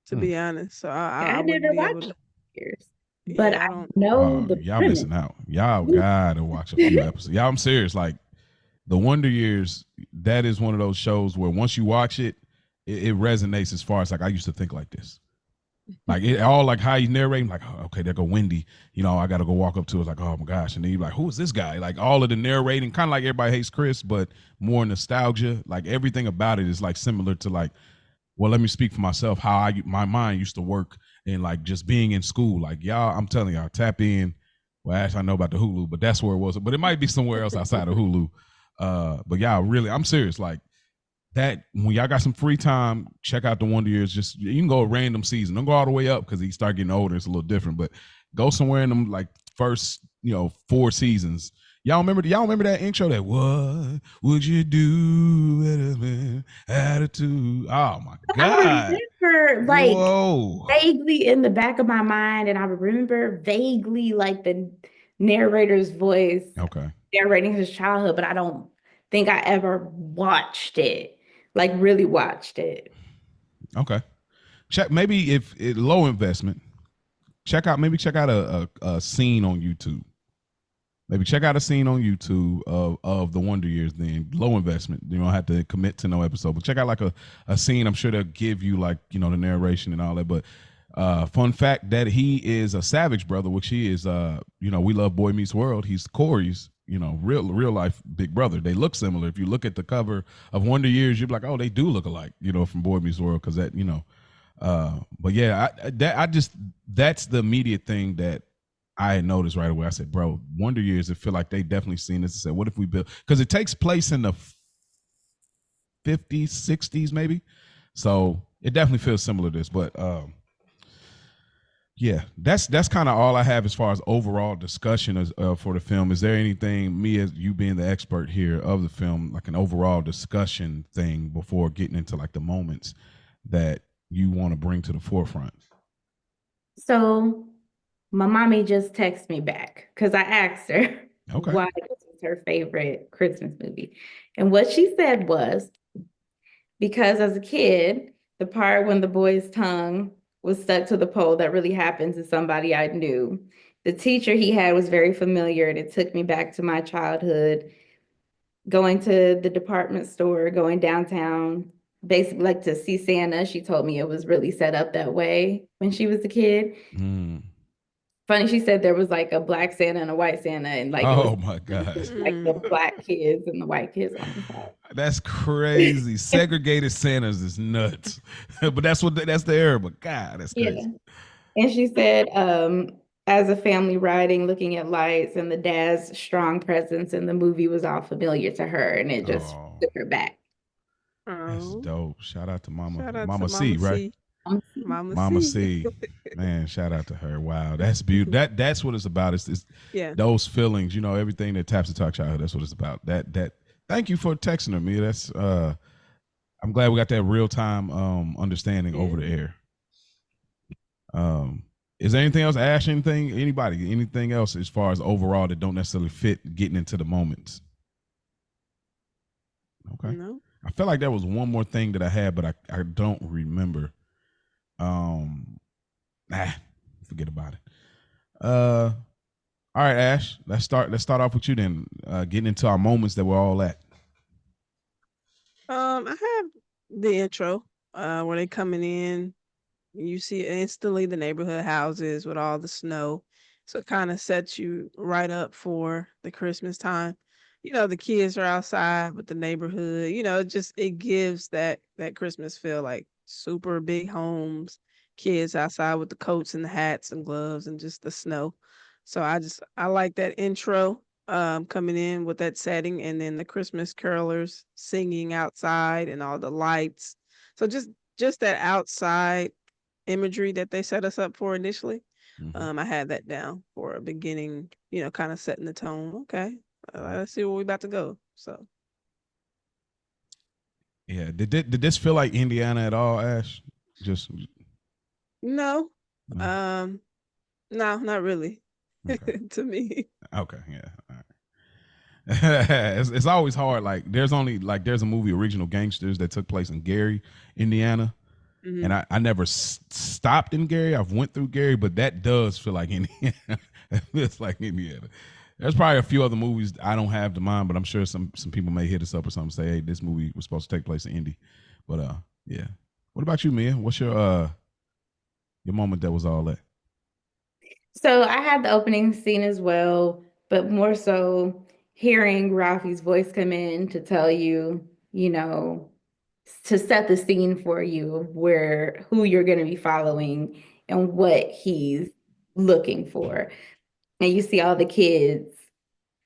B: to be honest. So I
C: I
B: wouldn't
C: never
B: be able
C: watched
B: to.
C: years, but
B: Yeah,
C: I
B: I don't.
C: know the
A: Y'all
C: premise.
A: missing out. Y'all gotta watch a few episodes. Y'all, I'm serious. Like the Wonder Years, that is one of those shows where once you watch it, it resonates as far as like I used to think like this. Like it all, like how you narrating, like, oh, okay, there go Wendy. I got to go walk up to it, like, oh my gosh, and then you're like, who is this guy? Like all of the narrating, kind of like Everybody Hates Chris, but more nostalgia. Like everything about it is like similar to like, well, let me speak for myself. How my mind used to work, and like just being in school. Like y'all, I'm telling y'all, tap in. Well, actually, I know about the Hulu, but that's where it was. But it might be somewhere else outside of Hulu. But y'all, really, I'm serious. Like that, when y'all got some free time, check out the Wonder Years. Just you can go a random season. Don't go all the way up because he start getting older. It's a little different, but go somewhere in them like first 4 seasons. Y'all remember that intro? That what would you do with a man attitude? Oh my
C: I
A: God.
C: remember like
A: Whoa.
C: vaguely in the back of my mind, and I remember vaguely like the narrator's voice
A: Okay.
C: narrating his childhood, but I don't think I ever watched it, like really watched it.
A: Okay. Check maybe if it low investment. Check out a scene on YouTube. Maybe check out a scene on YouTube of the Wonder Years. Then low investment. You don't have to commit to no episode, but check out like a scene. I'm sure they'll give you like the narration and all that. But fun fact that he is a Savage brother, which he is. We love Boy Meets World. He's Corey's. Real life big brother. They look similar. If you look at the cover of Wonder Years, you're like, oh, they do look alike. From Boy Meets World because that but yeah, that's the immediate thing that I had noticed right away. I said, bro, Wonder Years, it feel like they definitely seen this and said, what if we build, because it takes place in the 50s, 60s, maybe. So it definitely feels similar to this. But yeah, that's kind of all I have as far as overall discussion for the film. Is there anything, me as you being the expert here of the film, like an overall discussion thing before getting into like the moments that you want to bring to the forefront?
C: So my mommy just texted me back because I asked her
A: Okay.
C: why this was her favorite Christmas movie. And what she said was because as a kid, the part when the boy's tongue was stuck to the pole, that really happened to somebody I knew. The teacher he had was very familiar, and it took me back to my childhood, going to the department store, going downtown, basically like to see Santa. She told me it was really set up that way when she was a kid.
A: Mm.
C: Funny, she said there was like a black Santa and a white Santa, and like it was
A: Oh my God.
C: like the black kids and the white kids on the side.
A: That's crazy. Segregated Santas is nuts. But that's the era. But God, that's
C: Yeah.
A: crazy.
C: And she said, as a family riding, looking at lights, and the dad's strong presence in the movie was all familiar to her, and it just
A: Oh,
C: took her back.
A: that's
B: Oh,
A: dope. Shout out to
B: shout out to
A: Mama C,
B: Mama
A: right?
B: C.
C: Um,
B: Mama
A: Mama
B: C.
A: C. Man, shout out to her. Wow, that's beautiful. That's what it's about. It's
B: Yeah.
A: those feelings, everything that taps into our childhood. That's what it's about. That thank you for texting her, me. That's I'm glad we got that real time understanding
B: Yeah.
A: over the air. Um, is there anything else, Ash? Anything else as far as overall that don't necessarily fit getting into the moments? Okay.
B: No.
A: I felt like there was one more thing that I had, but I don't remember. Um, nah, forget about it. All right, Ash. Let's start off with you then. Getting into our moments that we're all at.
B: I have the intro, where they coming in. You see instantly the neighborhood houses with all the snow. So it kind of sets you right up for the Christmas time. The kids are outside with the neighborhood. It gives that Christmas feel, like super big homes, kids outside with the coats and the hats and gloves and just the snow. So I like that intro, coming in with that setting, and then the Christmas carolers singing outside and all the lights. So just that outside imagery that they set us up for initially.
A: Mm-hmm.
B: I had that down for a beginning, kind of setting the tone. Okay, let's see where we about to go. So
A: Yeah. Did this feel like Indiana at all, Ash? Just
B: no,
A: no.
B: um, no, not really.
A: Okay.
B: To me.
A: Okay. Yeah. All right. It's always hard. Like there's a movie, Original Gangsters, that took place in Gary, Indiana,
B: Hmm.
A: and I never stopped in Gary. I've went through Gary, but that does feel like Indiana. It feels like Indiana. There's probably a few other movies I don't have to mind, but I'm sure some people may hit us up or something, say, hey, this movie was supposed to take place in Indy. But yeah. What about you, Mia? What's your moment that was all that?
C: So I had the opening scene as well, but more so hearing Ralphie's voice come in to tell you, to set the scene for you of where who you're going to be following and what he's looking for. And you see all the kids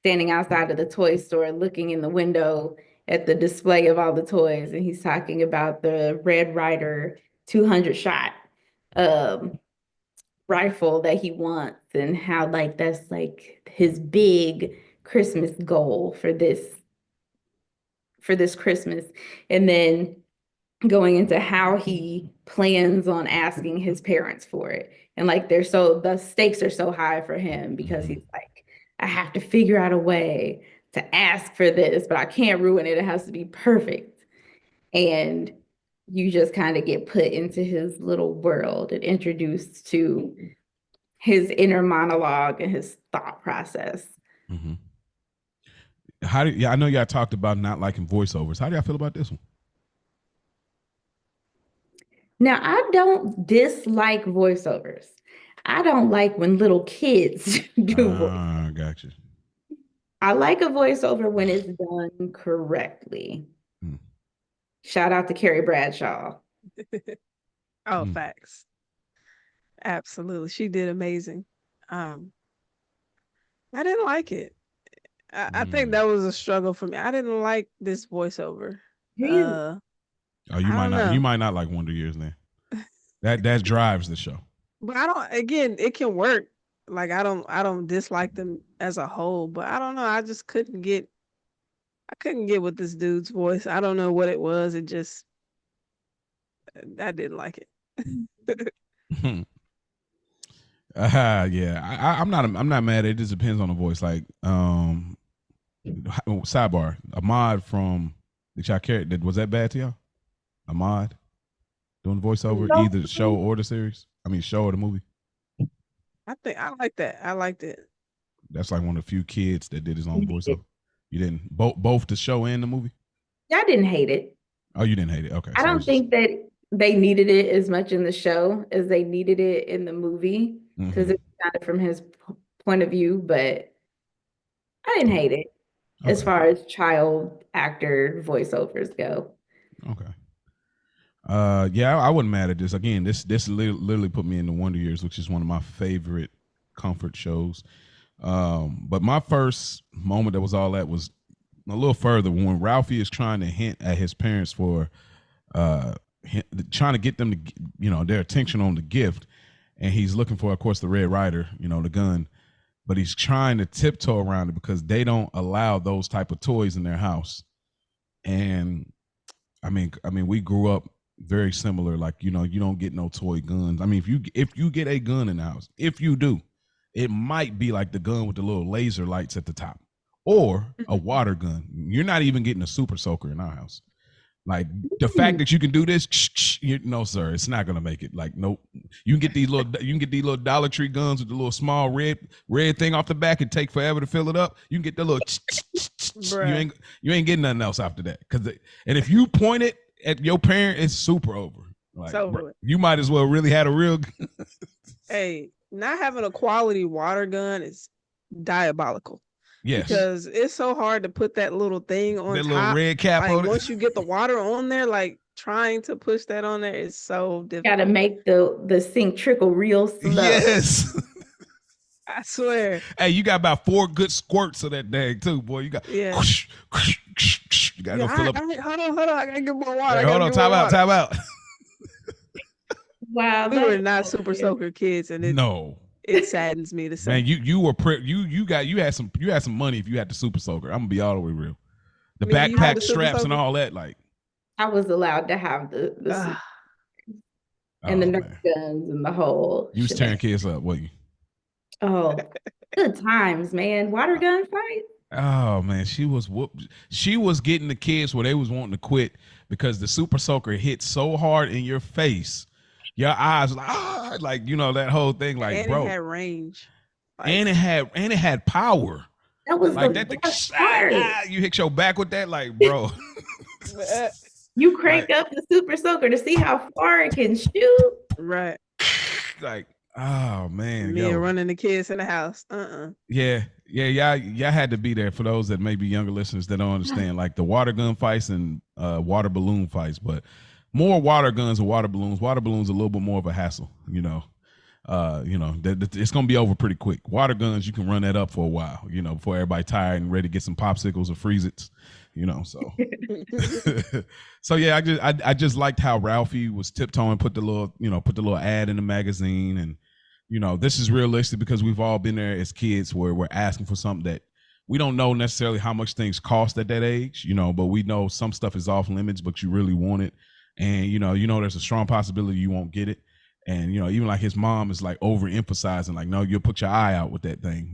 C: standing outside of the toy store looking in the window at the display of all the toys, and he's talking about the Red Ryder 200 shot um rifle that he wants, and how like that's like his big Christmas goal for this Christmas, and then going into how he plans on asking his parents for it. And like the stakes are so high for him because he's like, I have to figure out a way to ask for this, but I can't ruin it. It has to be perfect. And you just kind of get put into his little world and introduced to his inner monologue and his thought process.
A: Mm-hmm. I know y'all talked about not liking voiceovers. How do y'all feel about this one?
C: Now, I don't dislike voiceovers. I don't like when little kids do voice.
A: Gotcha.
C: I like a voiceover when it's done correctly. Shout out to Carrie Bradshaw.
B: Facts. Absolutely. She did amazing. I didn't like it. I think that was a struggle for me. I didn't like this voiceover.
A: You might not like Wonder Years then. That drives the show.
B: But again, it can work. Like I don't dislike them as a whole, but I don't know. I just couldn't get with this dude's voice. I don't know what it was. It just I didn't like it.
A: Yeah. I'm not mad. It just depends on the voice. Like sidebar, Ahmad from the y'all character, was that bad to y'all? Ahmad doing the voiceover, either the show or the series? I mean, show or the movie?
B: I think I like that. I liked it.
A: That's like one of the few kids that did his own voiceover. You didn't both the show and the movie?
C: I didn't hate it.
A: Oh, you didn't hate it. Okay.
C: I don't think that they needed it as much in the show as they needed it in the movie because it's kind of from his point of view, but I didn't hate it as far as child actor voiceovers go.
A: Okay. Yeah, I wasn't mad at this. Again, this literally put me in the Wonder Years, which is one of my favorite comfort shows. But my first moment that was all that was a little further when Ralphie is trying to hint at his parents for trying to get them to, their attention on the gift. And he's looking for, of course, the Red Ryder, the gun. But he's trying to tiptoe around it because they don't allow those type of toys in their house. And I mean, we grew up very similar. Like, you don't get no toy guns. I mean, if you get a gun in the house, if you do, it might be like the gun with the little laser lights at the top or a water gun. You're not even getting a super soaker in our house. Like the fact that you can do this, no, sir, it's not gonna make it. Like, nope. You can get these little Dollar Tree guns with the little small red thing off the back and take forever to fill it up. You can get the little. You ain't getting nothing else after that. And if you point it at your parent, it's super over. Like, you might as well really had a real.
B: Hey, not having a quality water gun is diabolical.
A: Yes.
B: Because it's so hard to put that little thing on
A: that
B: top.
A: Little red cap on it.
B: Once you get the water on there, like trying to push that on there is so difficult.
C: Got to make the sink trickle real slow.
A: Yes.
B: I swear.
A: Hey, you got about 4 good squirts of that dang too, boy. You got.
B: Yeah.
A: You gotta go fill up.
B: Hold on. I gotta get more water.
A: Hey, hold on. Time out.
C: Wow.
B: We were not super soaker kids, and it saddens me to say.
A: Man, you had some money if you had the super soaker. I'm gonna be all the way real. The backpack straps and all that, like.
C: I was allowed to have the and the Nerf guns and the whole.
A: You was tearing kids up, wasn't you?
C: Oh, good times, man. Water gun fight.
A: Oh man, she was getting the kids where they was wanting to quit because the super soaker hit so hard in your face. Your eyes like that whole thing, like,
B: and
A: bro.
B: It had range.
A: And it had power.
C: That was
A: like
C: the
A: best part. You hit your back with that, like, bro.
C: You crank up the super soaker to see how far it can shoot.
B: Right.
A: Like, oh man.
B: Me running the kids in the house.
A: Yeah. Y'all had to be there for those that may be younger listeners that don't understand, like the water gun fights and water balloon fights, but more water guns or water balloons. Water balloons are a little bit more of a hassle, it's gonna be over pretty quick. Water guns, you can run that up for a while, before everybody tired and ready to get some popsicles or freeze it, so. So yeah, I just liked how Ralphie was tiptoeing, put the little ad in the magazine, and this is realistic because we've all been there as kids where we're asking for something that we don't know necessarily how much things cost at that age, but we know some stuff is off limits, but you really want it. And there's a strong possibility you won't get it. And even like his mom is like overemphasizing, like, no, you'll put your eye out with that thing,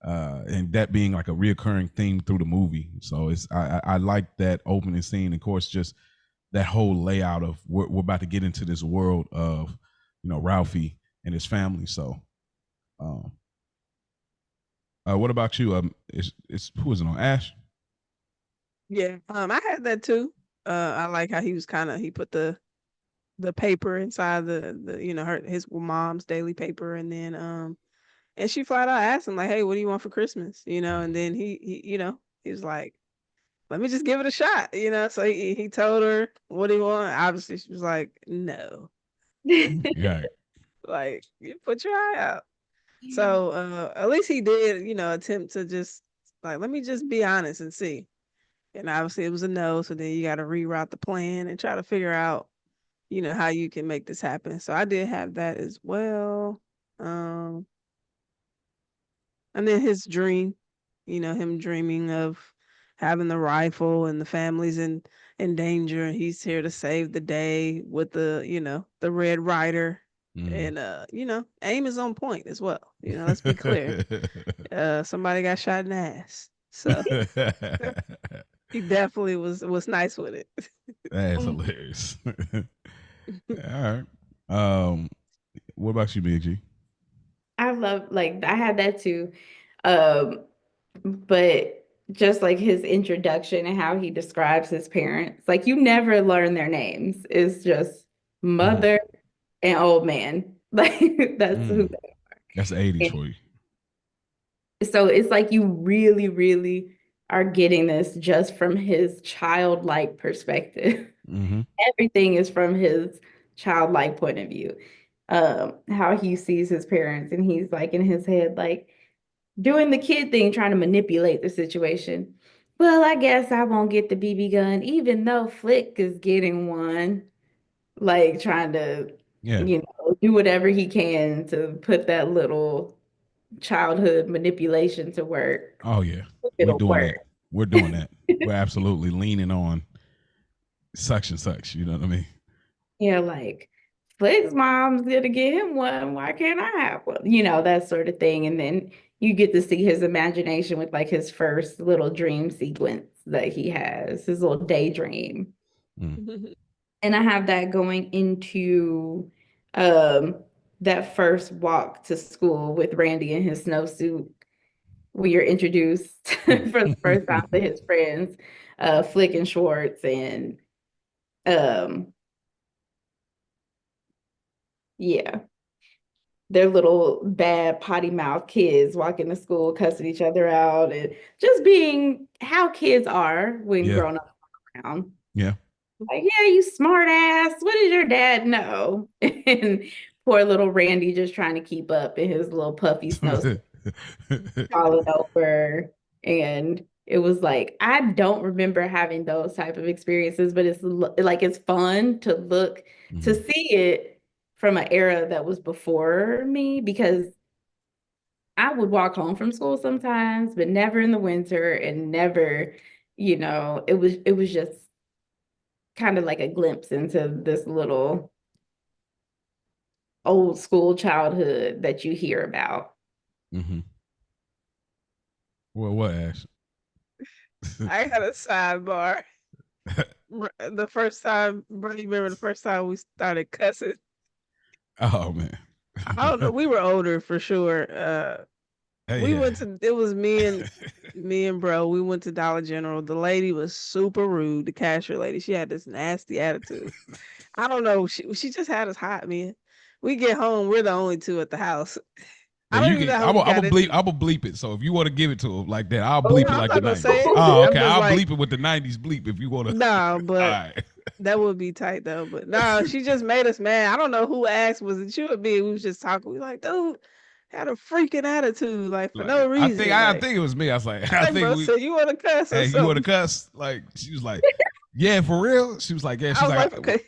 A: and that being like a reoccurring theme through the movie. So I like that opening scene. Of course, just that whole layout of we're about to get into this world of Ralphie and his family. So what about you? It's who is it on? Ash?
B: Yeah. I had that too. I like how he put the paper inside his mom's daily paper, and then and she flat out asked him like, "Hey, what do you want for Christmas?" And then he was like, "Let me just give it a shot." So he told her what he wanted. Obviously, she was like, "No."
A: Yeah.
B: Like, you put your eye out. So at least he did, attempt to just like, let me just be honest and see. And obviously it was a no. So then you got to reroute the plan and try to figure out, how you can make this happen. So I did have that as well. Um, and then his dream, him dreaming of having the rifle and the family's in danger, and he's here to save the day with the Red Rider. And aim is on point as well. Let's be clear. Somebody got shot in the ass. So he definitely was nice with it.
A: That's hilarious. All right. What about you, Big G?
C: I love, like, I had that too. Um, but just like his introduction and how he describes his parents, like, you never learn their names. It's just mother and old man. Like, that's who they are.
A: That's the 80s
C: And
A: for you.
C: so it's like you really, really are getting this just from his childlike perspective.
A: Mm-hmm.
C: Everything is from his childlike point of view. How he sees his parents, and he's like in his head, like doing the kid thing, trying to manipulate the situation. Well, I guess I won't get the BB gun, even though Flick is getting one. Like, trying to,
A: Yeah.
C: do whatever he can to put that little childhood manipulation to work.
A: Oh yeah. We're
C: It'll
A: doing
C: work.
A: that. We're doing that. We're absolutely leaning on such and such. You know what I mean?
C: Yeah, like, Flick's mom's gonna get him one. Why can't I have one? That sort of thing. And then you get to see his imagination with like his first little dream sequence that he has, his little daydream. And I have that going into um that first walk to school with Randy in his snowsuit, where you're introduced for the first time to his friends, Flick and Schwartz, and um yeah, their little bad potty mouth kids walking to school, cussing each other out, and just being how kids are when
A: Yeah.
C: grown up around.
A: Yeah.
C: Like, yeah, you smart ass. What did your dad know? And poor little Randy just trying to keep up in his little puffy snowsuit, falling over. And it was like, I don't remember having those type of experiences, but it's fun to look to see it from an era that was before me, because I would walk home from school sometimes, but never in the winter, and never, it was just kind of like a glimpse into this little old school childhood that you hear about.
A: Mm-hmm. Well, what, Ash?
B: I had a sidebar. The first time, bro, you remember the first time we started cussing?
A: Oh man.
B: I don't know. We were older for sure. We went to, it was me and bro. We went to Dollar General. The lady was super rude. The cashier lady, she had this nasty attitude. I don't know. She just had us hot, man. We get home, we're the only two at the house. I don't even know how we got into.
A: I will bleep it. So if you want to give it to him like that, I'll
C: Oh,
A: bleep
B: No,
A: it
B: I'm
A: like
B: not
A: the
B: gonna
A: 90s.
B: say it.
A: Oh,
B: I'm
A: okay.
B: just
A: I'll
B: like,
A: bleep it with the 90s bleep if you want to.
B: no, but
A: Alright.
B: that would be tight though. But no, she just made us mad. I don't know who asked. Was it you or me? We was just talking. We like, dude, had a freaking attitude, like for
A: Like,
B: no
A: I think
B: reason.
A: I
B: Like,
A: think it was me. I was like,
B: I think bro said, you want to cuss or
A: hey, you want to
B: something?
A: cuss? Like, she was like, yeah, for real. She was like, yeah.
B: I
A: She's
B: was
A: like,
B: like, okay.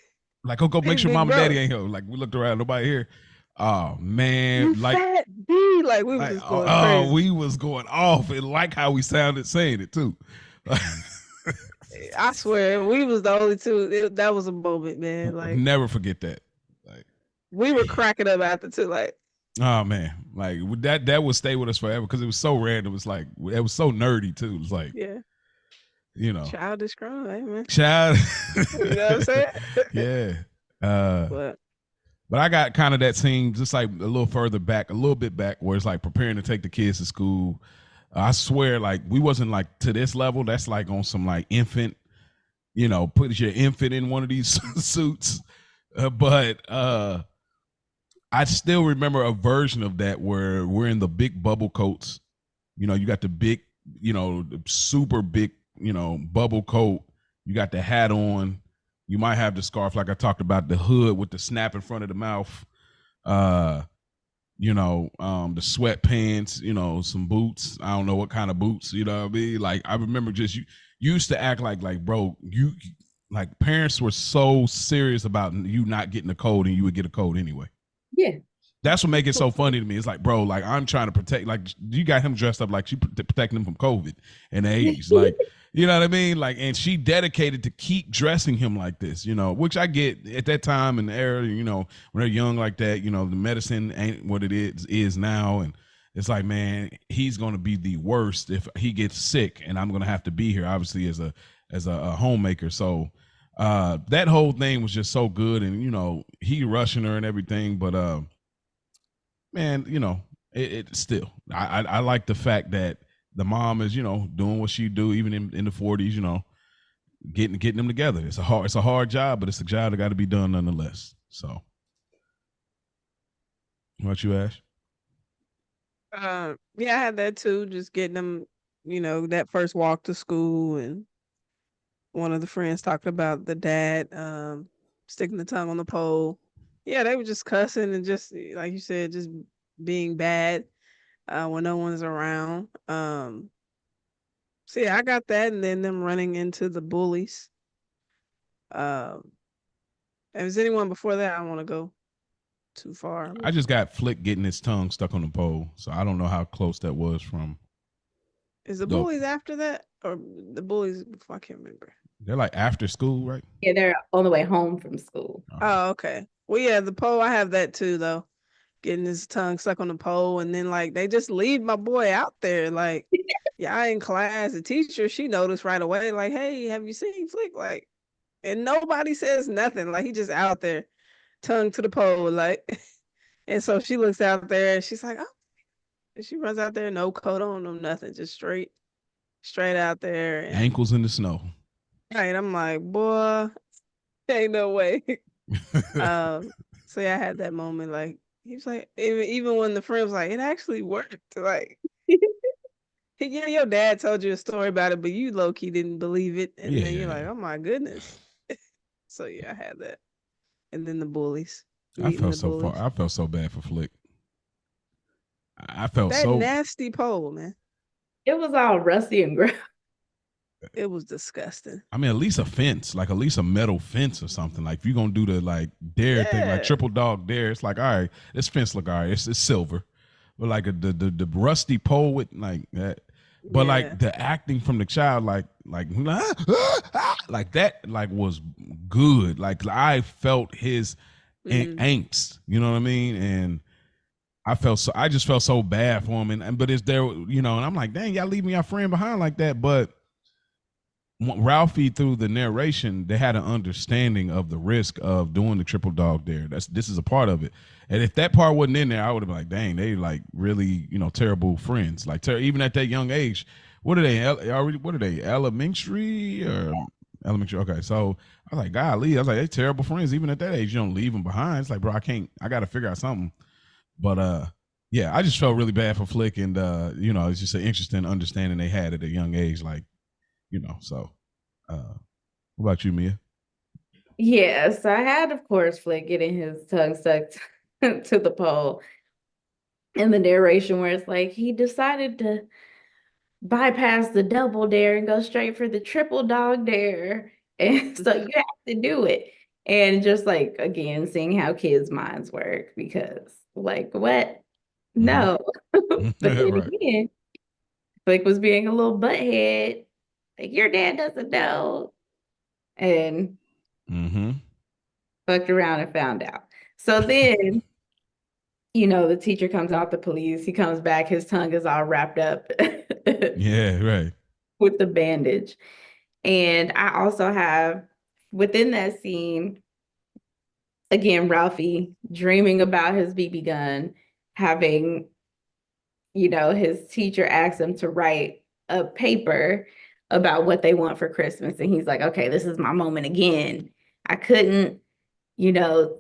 A: like, go make
B: Hey,
A: sure
B: big
A: mom and
B: bro,
A: daddy ain't here. Like, we looked around, nobody here. Oh man,
B: you
A: like,
B: fat B. like we was
A: Like,
B: just going
A: oh,
B: crazy.
A: we was going off and like how we sounded saying it too.
B: I swear, we was the only two. That was a moment, man. Like
A: Never forget that. Like,
B: we were cracking up after too. Like,
A: oh man, like that would stay with us forever because it was so random. It was like it was so nerdy too. It was like,
B: yeah,
A: you know,
B: childish grown, hey, man.
A: child.
B: You know what I'm saying?
A: Yeah. Uh,
B: But
A: but I got kind of that scene just like a little further back, a little bit back, where it's like preparing to take the kids to school. I swear, like we wasn't like to this level. That's like on some like infant, put your infant in one of these suits. But I still remember a version of that where we're in the big bubble coats. You got the big, the super big, bubble coat. You got the hat on. You might have the scarf, like I talked about, the hood with the snap in front of the mouth. Uh, the sweatpants, some boots. I don't know what kind of boots, you know what I mean? Like I remember just you used to act like bro, you like parents were so serious about you not getting a cold and you would get a cold anyway.
C: Yeah.
A: That's what makes it so funny to me. It's like, bro, like I'm trying to protect, like you got him dressed up like she protecting him from COVID in the 80s. Like, you know what I mean? Like, and she dedicated to keep dressing him like this, which I get at that time in the era, when they're young like that, the medicine ain't what it is now. And it's like, man, he's going to be the worst if he gets sick and I'm going to have to be here, obviously as a homemaker. So, that whole thing was just so good. And, he rushing her and everything, but, man, it still. I like the fact that the mom is, doing what she do even in the 40s, getting them together. It's a hard job, but it's a job that got to be done nonetheless. So, what you Ash?
B: yeah, I had that too. Just getting them, that first walk to school, and one of the friends talked about the dad sticking the tongue on the pole. Yeah, they were just cussing and just like you said, just being bad when no one's around. So yeah, I got that, and then them running into the bullies. Um, if there's anyone before that, I don't want to go too far.
A: I just got Flick getting his tongue stuck on the pole, so I don't know how close that was from.
B: Is the bullies after that, or the bullies before? I can't remember.
A: They're like after school, right?
C: Yeah, they're on the way home from school.
B: Oh, okay. Well, yeah, the pole, I have that too, though. Getting his tongue stuck on the pole, and then like they just leave my boy out there. Like, yeah, in class, the teacher, she noticed right away, like, hey, have you seen Flick? Like, and nobody says nothing. Like, he just out there, tongue to the pole, like. And so she looks out there and she's like, oh, and she runs out there, no coat on, no nothing, just straight out there. And
A: ankles in the snow.
B: right, I'm like, boy, ain't no way. So yeah, I had that moment. Like he was like, even when the friend was like, it actually worked. Like, yeah, your dad told you a story about it, but you low key didn't believe it, and then you're like, oh my goodness. So yeah, I had that, and then the bullies.
A: I felt so bad for Flick. I felt
B: that
A: so
B: nasty pole, man.
C: It was all rusty and gross.
B: It was disgusting.
A: I mean, at least a fence, like at least a metal fence or something. Like if you're gonna do the like dare thing, like triple dog dare, it's like, all right, this fence look all right. It's silver, but like the rusty pole with like that. But like the acting from the child, like that, like was good. Like I felt his angst. You know what I mean? And I just felt so bad for him. And but it's there, and I'm like, dang, y'all leaving your friend behind like that. But Ralphie, through the narration, they had an understanding of the risk of doing the triple dog dare. This is a part of it. And if that part wasn't in there, I would have been like, dang, they like really, terrible friends. Like even at that young age, what are they? What are they? Elementary or elementary? Okay, so I was like, golly, I was like, they terrible friends. Even at that age, you don't leave them behind. It's like, bro, I got to figure out something. But yeah, I just felt really bad for Flick, and it's just an interesting understanding they had at a young age, like. So what about you, Mia?
C: Yes, I had, of course, Flick getting his tongue stuck to the pole. In the narration where it's like he decided to bypass the double dare and go straight for the triple dog dare. And so you have to do it. And just like, again, seeing how kids' minds work, because like, what? No. But then
A: Right.
C: again, Flick was being a little butthead. Like, your dad doesn't know. And
A: Mm-hmm.
C: fucked around and found out. So then, the teacher comes out, the police, he comes back, his tongue is all wrapped up
A: Yeah, right.
C: with the bandage. And I also have within that scene, again, Ralphie dreaming about his BB gun, having, his teacher ask him to write a paper about what they want for Christmas. And he's like, okay, this is my moment again. I couldn't, you know,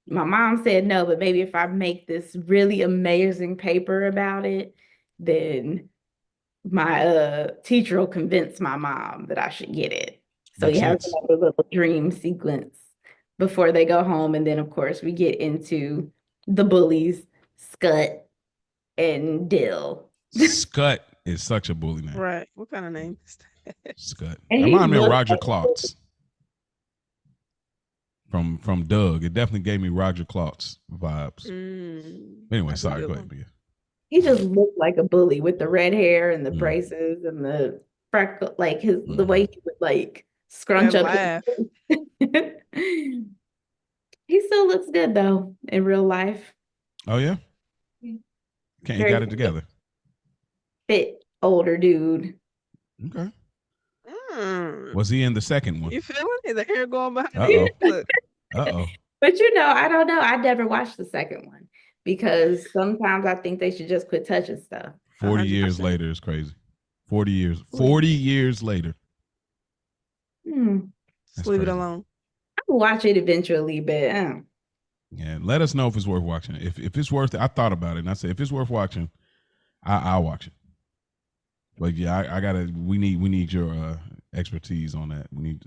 C: my mom said no, but maybe if I make this really amazing paper about it, then my teacher will convince my mom that I should get it. So he
A: Makes
C: has
A: sense.
C: another little dream sequence before they go home. And then, of course, we get into the bullies, Scut and Dill.
A: Scut is such a bully name.
B: Right. What kind of name is that?
A: Scut.
C: And
A: That
C: he
A: reminded me of
C: looks
A: Roger
C: like
A: Klotz from Doug. It definitely gave me Roger Klotz vibes. Anyway,
B: That's a
A: sorry.
B: good
A: Go
B: one.
A: ahead, Mia.
C: he just looked like a bully with the red hair and the
A: Mm.
C: braces and the freckle, like the
A: Mhm.
C: way he would like scrunch
B: That
C: up his
B: laugh.
C: He still looks good though in real life.
A: Oh yeah, can't you
C: Very
A: got it together?
C: fit older dude.
A: Okay.
B: Mm.
A: Was he in the second one?
B: You feeling it? The hair going behind
A: Uh
B: the
A: oh.
B: ear? Look.
A: Uh oh.
C: But I don't know. I never watched the second one because sometimes I think they should just quit touching stuff.
A: 40 years
B: 100%.
A: later is crazy. 40 years. 40 years later.
C: Hmm.
B: Just
A: That's
B: leave it
A: crazy.
B: alone.
C: I'll watch it eventually, but
A: Yeah, let us know if it's worth watching. If it's worth it, I thought about it and I said if it's worth watching, I'll watch it. But yeah, I gotta. We need your expertise on that. We need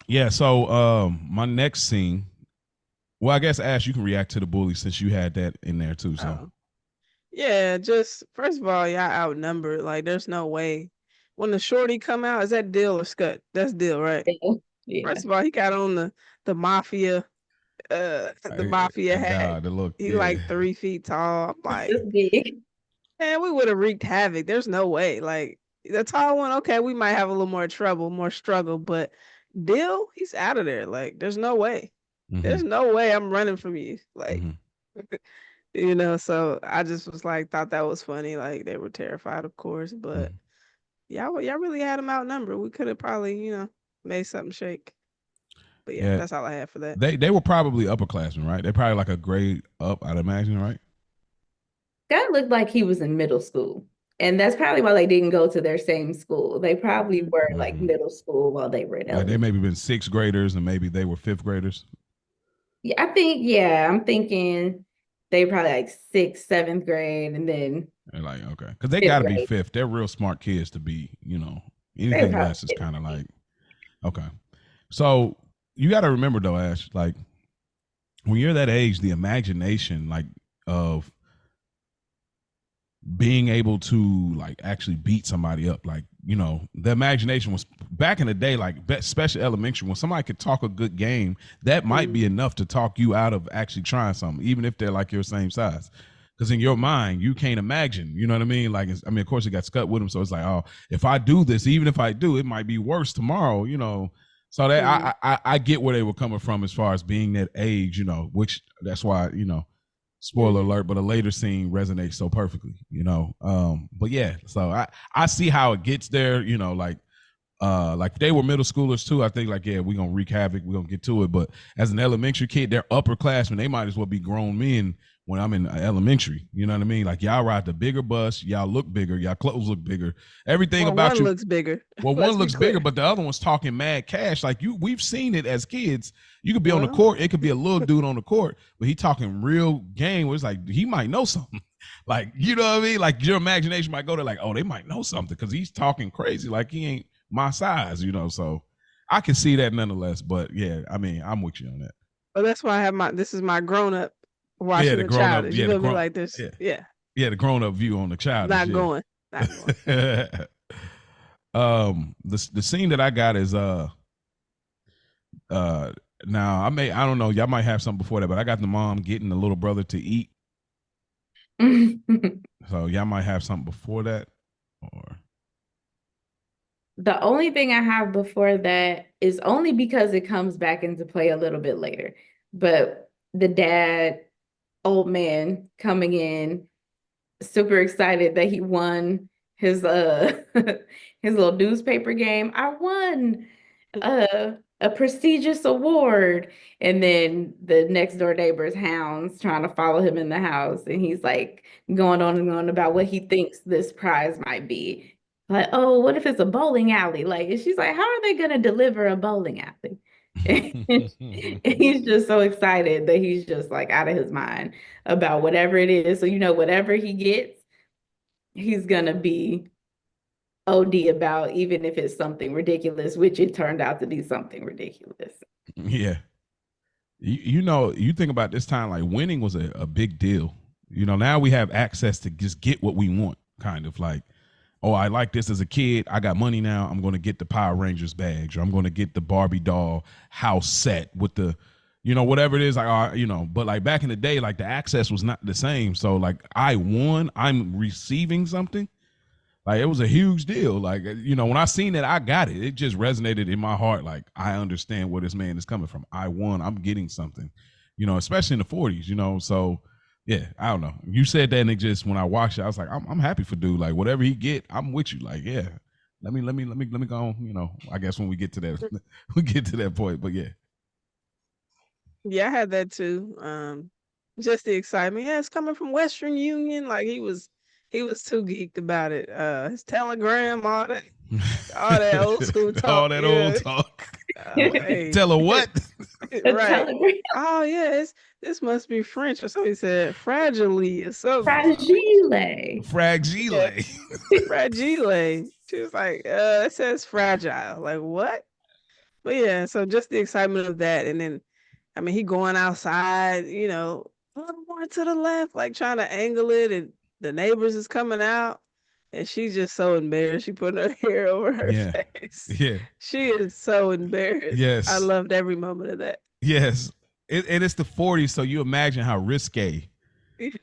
A: Yeah. So my next scene. Well, I guess Ash, you can react to the bully since you had that in there too. So
B: Oh. Yeah, just first of all, y'all outnumbered. Like, there's no way. When the shorty come out, is that Dill or Scut? That's Dill, right?
C: yeah.
B: First of all, he got on the mafia the mafia hat.
A: the look.
B: He
A: Yeah.
B: like 3 feet tall. I'm like,
C: It's big.
B: man, we would have wreaked havoc. There's no way. Like, the tall one, okay, we might have a little more trouble, more struggle, but Dill, he's out of there. Like, there's no way. There's no way I'm running from you. Like, so I just was like, thought that was funny. Like, they were terrified, of course, but y'all really had them outnumbered. We could have probably, made something shake. But yeah, that's all I had for that.
A: They were probably upperclassmen, right? They're probably like a grade up, I'd imagine, right?
C: Guy looked like he was in middle school. And that's probably why they didn't go to their same school. They probably were like middle school while they were in
A: Like they maybe been 6th graders and maybe they were 5th graders.
C: Yeah, I'm thinking they probably like 6th, 7th grade, and then
A: they're like, okay. Because they got to be 5th. They're real smart kids to be, anything less is kind of like, okay. So you got to remember though, Ash, like when you're that age, the imagination like of being able to like actually beat somebody up, like the imagination was back in the day, like especially elementary, when somebody could talk a good game, that might be enough to talk you out of actually trying something, even if they're like your same size. Because in your mind, you can't imagine, you know what I mean? Like, of course, it got Scut with him, so it's like, oh, if I do this, even if I do, it might be worse tomorrow, So that I get where they were coming from as far as being that age, which that's why spoiler alert, but a later scene resonates so perfectly, but yeah, so I see how it gets there, like they were middle schoolers too. I think like, yeah, we're gonna wreak havoc, we're gonna get to it. But as an elementary kid, they're upperclassmen, they might as well be grown men when I'm in elementary, you know what I mean? Like y'all ride the bigger bus, y'all look bigger, y'all clothes look bigger, everything about
B: one
A: you
B: looks bigger.
A: Well, one looks bigger, but the other one's talking mad cash. Like we've seen it as kids. You could be on the court. It could be a little dude on the court, but he talking real game. Where it's like he might know something. Like, you know what I mean? Like your imagination might go to like, oh, they might know something because he's talking crazy. Like he ain't my size, So I can see that nonetheless. But yeah, I mean, I'm with you on that.
B: Well, that's why I have this is my grown up watching the grown up. You feel me? Like this. Yeah.
A: Yeah, the grown up view on the child.
B: Not going.
A: The scene that I got is Now I don't know, y'all might have something before that, but I got the mom getting the little brother to eat. So y'all might have something before that, or
C: The only thing I have before that is only because it comes back into play a little bit later. But the dad, old man coming in, super excited that he won his his little newspaper game. I won a prestigious award. And then the next door neighbor's hounds trying to follow him in the house. And he's like going on and on about what he thinks this prize might be. Like, oh, what if it's a bowling alley? Like, and she's like, how are they gonna deliver a bowling alley? And he's just so excited that he's just like out of his mind about whatever it is. So, whatever he gets, he's gonna be OD about, even if it's something ridiculous, which it turned out to be something ridiculous.
A: yeah. You think about this time, like winning was a big deal. Now we have access to just get what we want, kind of like, oh, I like this as a kid. I got money now. I'm going to get the Power Rangers badge, or I'm going to get the Barbie doll house set with the, whatever it is. Like, but like back in the day, like the access was not the same. So like I won, I'm receiving something. Like it was a huge deal. Like, when I seen that, I got it. It just resonated in my heart. Like, I understand where this man is coming from. I won. I'm getting something, especially in the 40s, So yeah, I don't know. You said that, and it just, when I watched it, I was like, I'm happy for dude. Like whatever he get, I'm with you. Like, yeah. Let me go on, I guess when we get to that, we get to that point. But yeah.
B: Yeah, I had that too. Just the excitement. Yeah, it's coming from Western Union. Like he was too geeked about it. His telegram, all that old school talk.
A: All that old talk.
B: Hey.
A: Tell her what?
B: Right. Oh yeah, this must be French or something. He said fragile or something.
C: Fragile.
A: Fragile.
B: Yeah. Fragile. She was like, it says fragile. Like what? But yeah, so just the excitement of that, and then I mean, he going outside, a little more to the left, like trying to angle it, and the neighbors is coming out, and she's just so embarrassed. She put her hair over her face.
A: Yeah.
B: She is so embarrassed.
A: Yes.
B: I loved every moment of that.
A: Yes. And it's the 40s, so you imagine how risque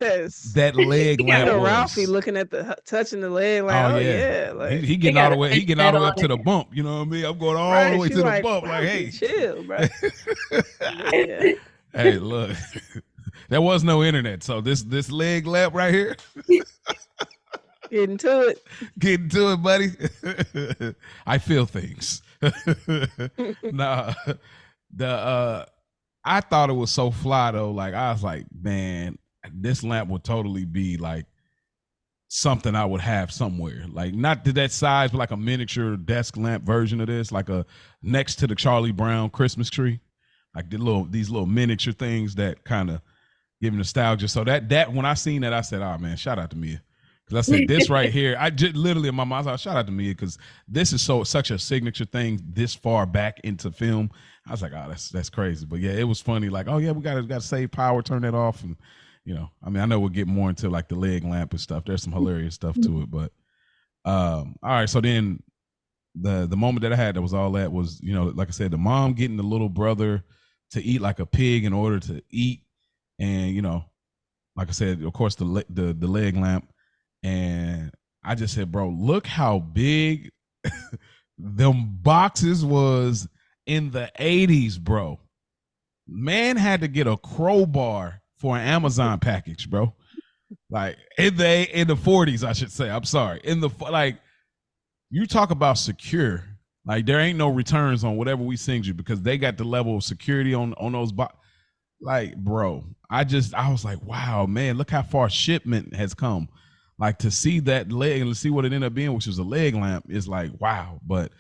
B: Yes.
A: that leg lamp was.
B: Ralphie looking at touching the leg, like, oh yeah, like
A: he getting all the way. He getting all the way up to the bump. You know what I mean? I'm going all the way to the bump. Like, hey,
B: chill, bro. Yeah.
A: Hey, look, there was no internet, so this leg lamp right here.
B: Getting to
A: it, buddy. I feel things. Nah, I thought it was so fly though. Like I was like, man, this lamp would totally be like something I would have somewhere. Like not to that size, but like a miniature desk lamp version of this, like a next to the Charlie Brown Christmas tree, like these little miniature things that kind of give nostalgia. So that when I seen that, I said, oh man, shout out to Mia. Because I said this right here, I just literally in my mind, I was like, shout out to Mia, because this is such a signature thing this far back into film. I was like, oh, that's crazy. But yeah, it was funny. Like, oh yeah, we gotta save power, turn that off, and I mean, I know we'll get more into like the leg lamp and stuff. There's some hilarious stuff to it, but all right. So then the moment that I had that was all that was, like I said, the mom getting the little brother to eat like a pig in order to eat, and like I said, of course the leg lamp. And I just said, bro, look how big them boxes was in the 80s, bro. Man had to get a crowbar for an Amazon package, bro. Like in the 40s, I should say. I'm sorry. You talk about secure. Like there ain't no returns on whatever we send you, because they got the level of security on those boxes. Like, bro, I was like, wow, man, look how far shipment has come. Like to see that leg and to see what it ended up being, which was a leg lamp, is like, wow. But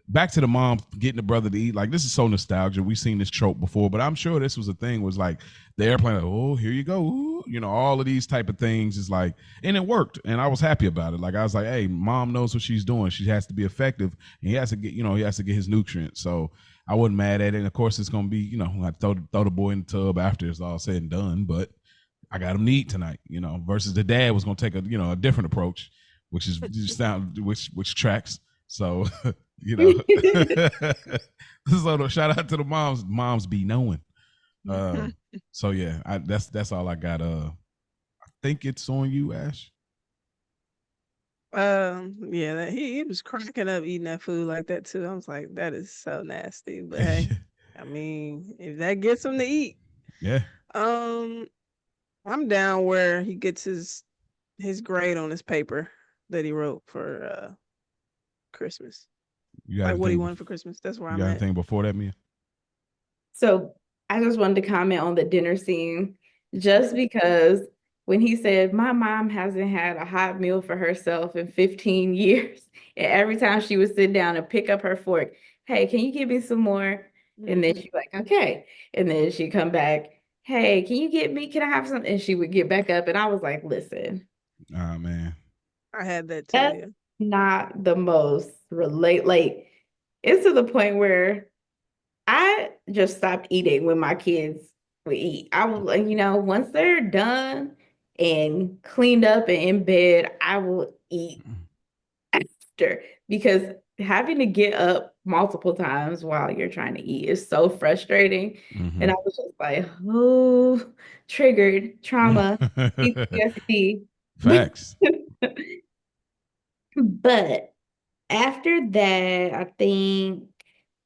A: back to the mom getting the brother to eat, like this is so nostalgic. We've seen this trope before, but I'm sure this was a thing, was like the airplane, like, oh, here you go. Ooh, all of these type of things is like, and it worked. And I was happy about it. Like I was like, hey, mom knows what she's doing. She has to be effective, and he has to get his nutrients. So I wasn't mad at it. And of course it's going to be, I throw the boy in the tub after it's all said and done, but I got him to eat tonight, versus the dad was going to take a different approach, which is just which tracks. So You know. So shout out to the moms. Moms be knowing. So yeah, that's all I got. I think it's on you, Ash.
B: Yeah, he was cracking up eating that food like that too. I was like, that is so nasty. But hey, I mean, if that gets him to eat,
A: Yeah.
B: um, I'm down where he gets his grade on his paper that he wrote for Christmas.
A: You got
B: Like what he
A: anything?
B: wanted for Christmas. That's where
A: You
B: I'm
A: got
B: at.
A: anything before that, Mia?
C: So I just wanted to comment on the dinner scene, just because when he said, my mom hasn't had a hot meal for herself in 15 years. And every time she would sit down and pick up her fork, hey, can you give me some more? And then she'd be like, okay. And then she'd come back, hey, can I have some? And she would get back up. And I was like, listen,
A: Ah man.
B: I had that too.
C: that's
B: Yeah.
C: not the most relate. Like, it's to the point where I just stopped eating when my kids would eat. I was like, once they're done and cleaned up and in bed, I will eat after, because having to get up multiple times while you're trying to eat is so frustrating. And I was just like, oh, triggered trauma, PTSD.
A: Facts.
C: But after that, I think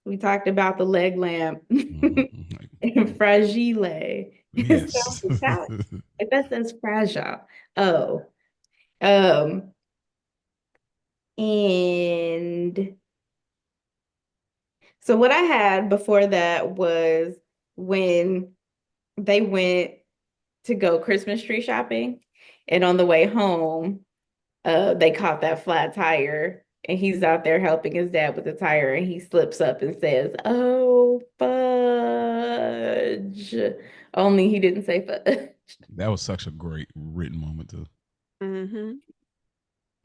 C: we talked about the leg lamp and fragile. It sounds
A: Yes.
C: Italian. Like that says fragile. Oh. Um, and so what I had before that was when they went to go Christmas tree shopping, and on the way home, they caught that flat tire, and he's out there helping his dad with the tire, and he slips up and says, "Oh, fudge." Only he didn't say fudge.
A: That was such a great written moment too.
B: Mm-hmm.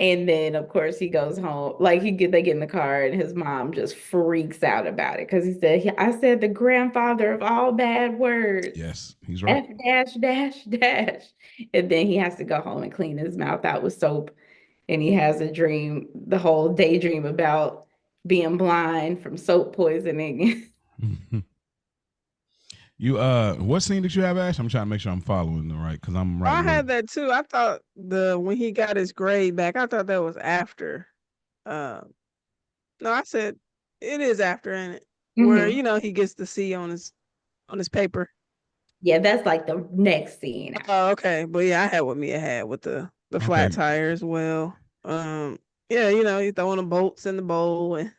C: And then, of course, he goes home. Like they get in the car, and his mom just freaks out about it because he said, "I said the grandfather of all bad words,
A: Yes, he's right.
C: F dash dash dash." And then he has to go home and clean his mouth out with soap. And he has a dream, the whole daydream about being blind from soap poisoning.
A: You what scene did you have, Ash? I'm trying to make sure I'm following the right because I'm
B: I
A: writing real.
B: had that too. I thought when he got his grade back, I thought that was after. Um, no, I said it is after, ain't it? Where
C: Mhm.
B: he gets the C on his paper.
C: Yeah, that's like the next scene.
B: Oh, okay. But yeah, I had what Mia had with the flat
A: Okay.
B: tire as well. Yeah, you throwing the bolts in the bowl and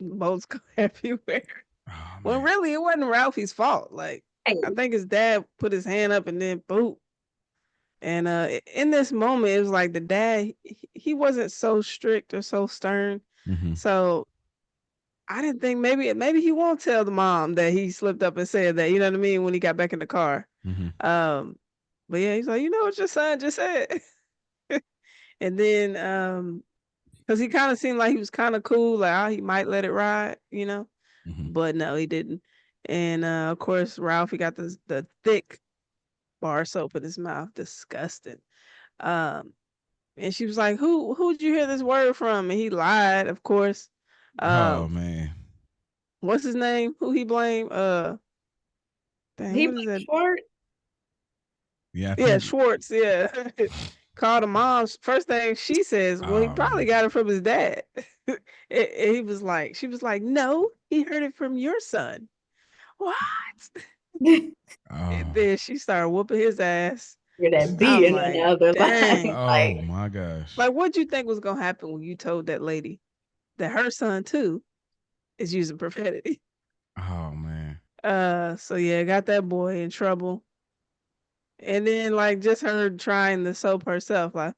B: bolts go everywhere.
A: Oh
B: Well,
A: man.
B: really, it wasn't Ralphie's fault. Like,
C: Hey,
B: I think his dad put his hand up and then boop. And in this moment, it was like the dad, he wasn't so strict or so stern.
A: Mm-hmm.
B: So I didn't think maybe he won't tell the mom that he slipped up and said that. You know what I mean? When he got back in the car.
A: Mm-hmm.
B: Um, but yeah, he's like, you know what your son just said. And then because he kind of seemed like he was kind of cool, like he might let it ride.
A: Mm-hmm.
B: But no, he didn't. And of course, Ralphie got the thick bar soap in his mouth, disgusting. Um, and she was like, Who'd you hear this word from?" And he lied, of course.
A: Oh
B: Um,
A: man.
B: what's his name? Who he blamed? Dang,
C: he
B: what is
C: was
B: that?
C: short.
A: Yeah, I
B: Yeah,
A: think.
B: Schwartz. Yeah, called the mom's. First thing she says, well, he
A: Oh
B: probably
A: man.
B: got it from his dad. And she was like, no, he heard it from your son. What? And
A: Oh.
B: then she started whooping his ass.
C: Hear that
B: I was
C: beating on the
B: like,
C: other line.
B: dang.
A: Oh
C: Like,
A: my gosh.
B: Like, what'd you think was gonna happen when you told that lady that her son too is using profanity?
A: Oh man.
B: So yeah, got that boy in trouble. And then like just her trying the soap herself, like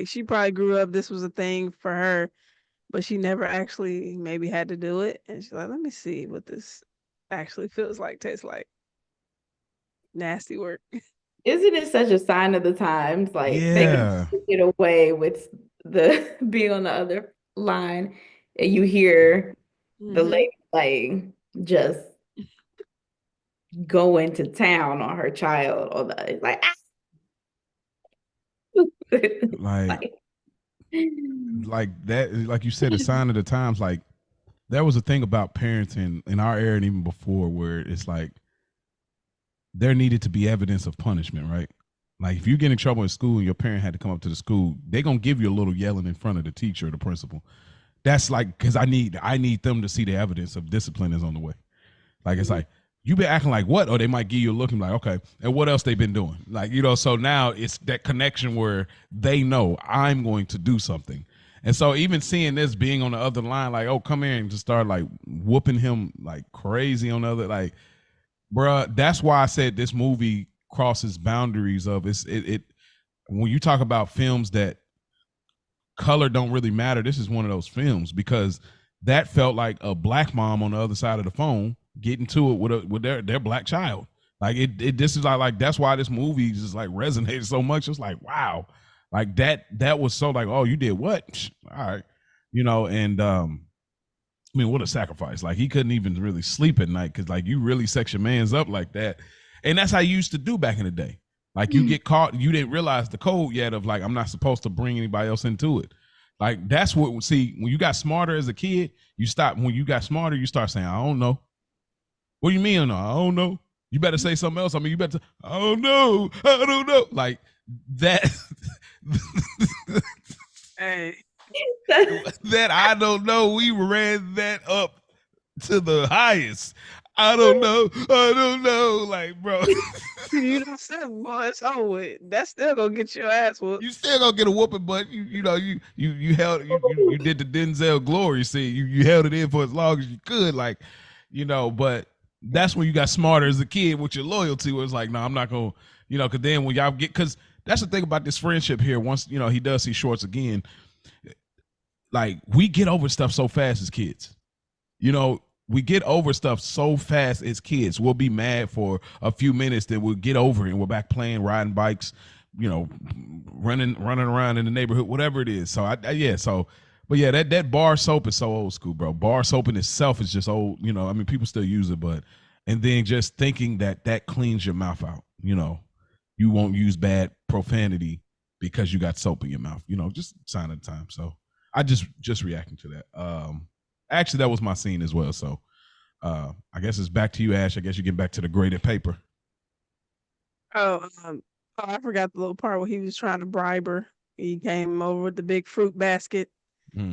B: she probably grew up, this was a thing for her, but she never actually maybe had to do it. And she's like, let me see what this actually feels like, tastes like. Nasty work.
C: isn't it such a sign of the times? Like they can
A: Yeah.
C: get away with the being on the other line, and you hear the
B: Mm-hmm.
C: lady like just go into town on her child, or the like,
A: Like
C: like
A: like that, like you said, a sign of the times. Like there was a thing about parenting in our era and even before where it's like there needed to be evidence of punishment, right? Like if you get in trouble in school and your parent had to come up to the school, they're gonna give you a little yelling in front of the teacher or the principal. That's like because I need them to see the evidence of discipline is on the way. Like it's like you been acting like what? Or they might give you a look and be like, okay, and what else they been doing? Like, so now it's that connection where they know I'm going to do something. And so even seeing this being on the other line, like, oh, come here and just start like whooping him like crazy on the other, like, bruh, that's why I said this movie crosses boundaries of it when you talk about films that color don't really matter, this is one of those films because that felt like a black mom on the other side of the phone getting to it with their black child. Like it this is like that's why this movie just like resonated so much. It's like wow, like that was so like, oh, you did what? All right, and I mean, what a sacrifice. Like he couldn't even really sleep at night because like you really sex your man's up like that. And that's how you used to do back in the day. Like you get caught, you didn't realize the code yet of like, I'm not supposed to bring anybody else into it. Like that's what, see, when you got smarter as a kid, when you got smarter, you start saying, I don't know. What do you mean? I don't know. You better say something else. I mean, you better, I don't know. I don't know. Like that.
B: Hey,
A: That I don't know. We ran that up to the highest. I don't know. I don't know. Like, bro,
B: you don't say, boy, it's over with. That's still gonna get your ass whooped.
A: you still gonna get a whooping, but you held you did the Denzel glory. See, you held it in for as long as you could, like, but that's when you got smarter as a kid with your loyalty. Was like, no, I'm not gonna, because then when y'all because that's the thing about this friendship here. Once he does see Shorts again, like we get over stuff so fast as kids. We get over stuff so fast as kids. We'll be mad for a few minutes, then we'll get over it and we're back playing, riding bikes, running around in the neighborhood, whatever it is. So but yeah, that bar soap is so old school, bro. Bar soap in itself is just old. I mean, people still use it, but and then just thinking that cleans your mouth out. You won't use bad profanity because you got soap in your mouth. Just sign of the time. So I just reacting to that. Actually, that was my scene as well. So I guess it's back to you, Ash. I guess you get back to the graded paper.
B: Oh, I forgot the little part where he was trying to bribe her. He came over with the big fruit basket,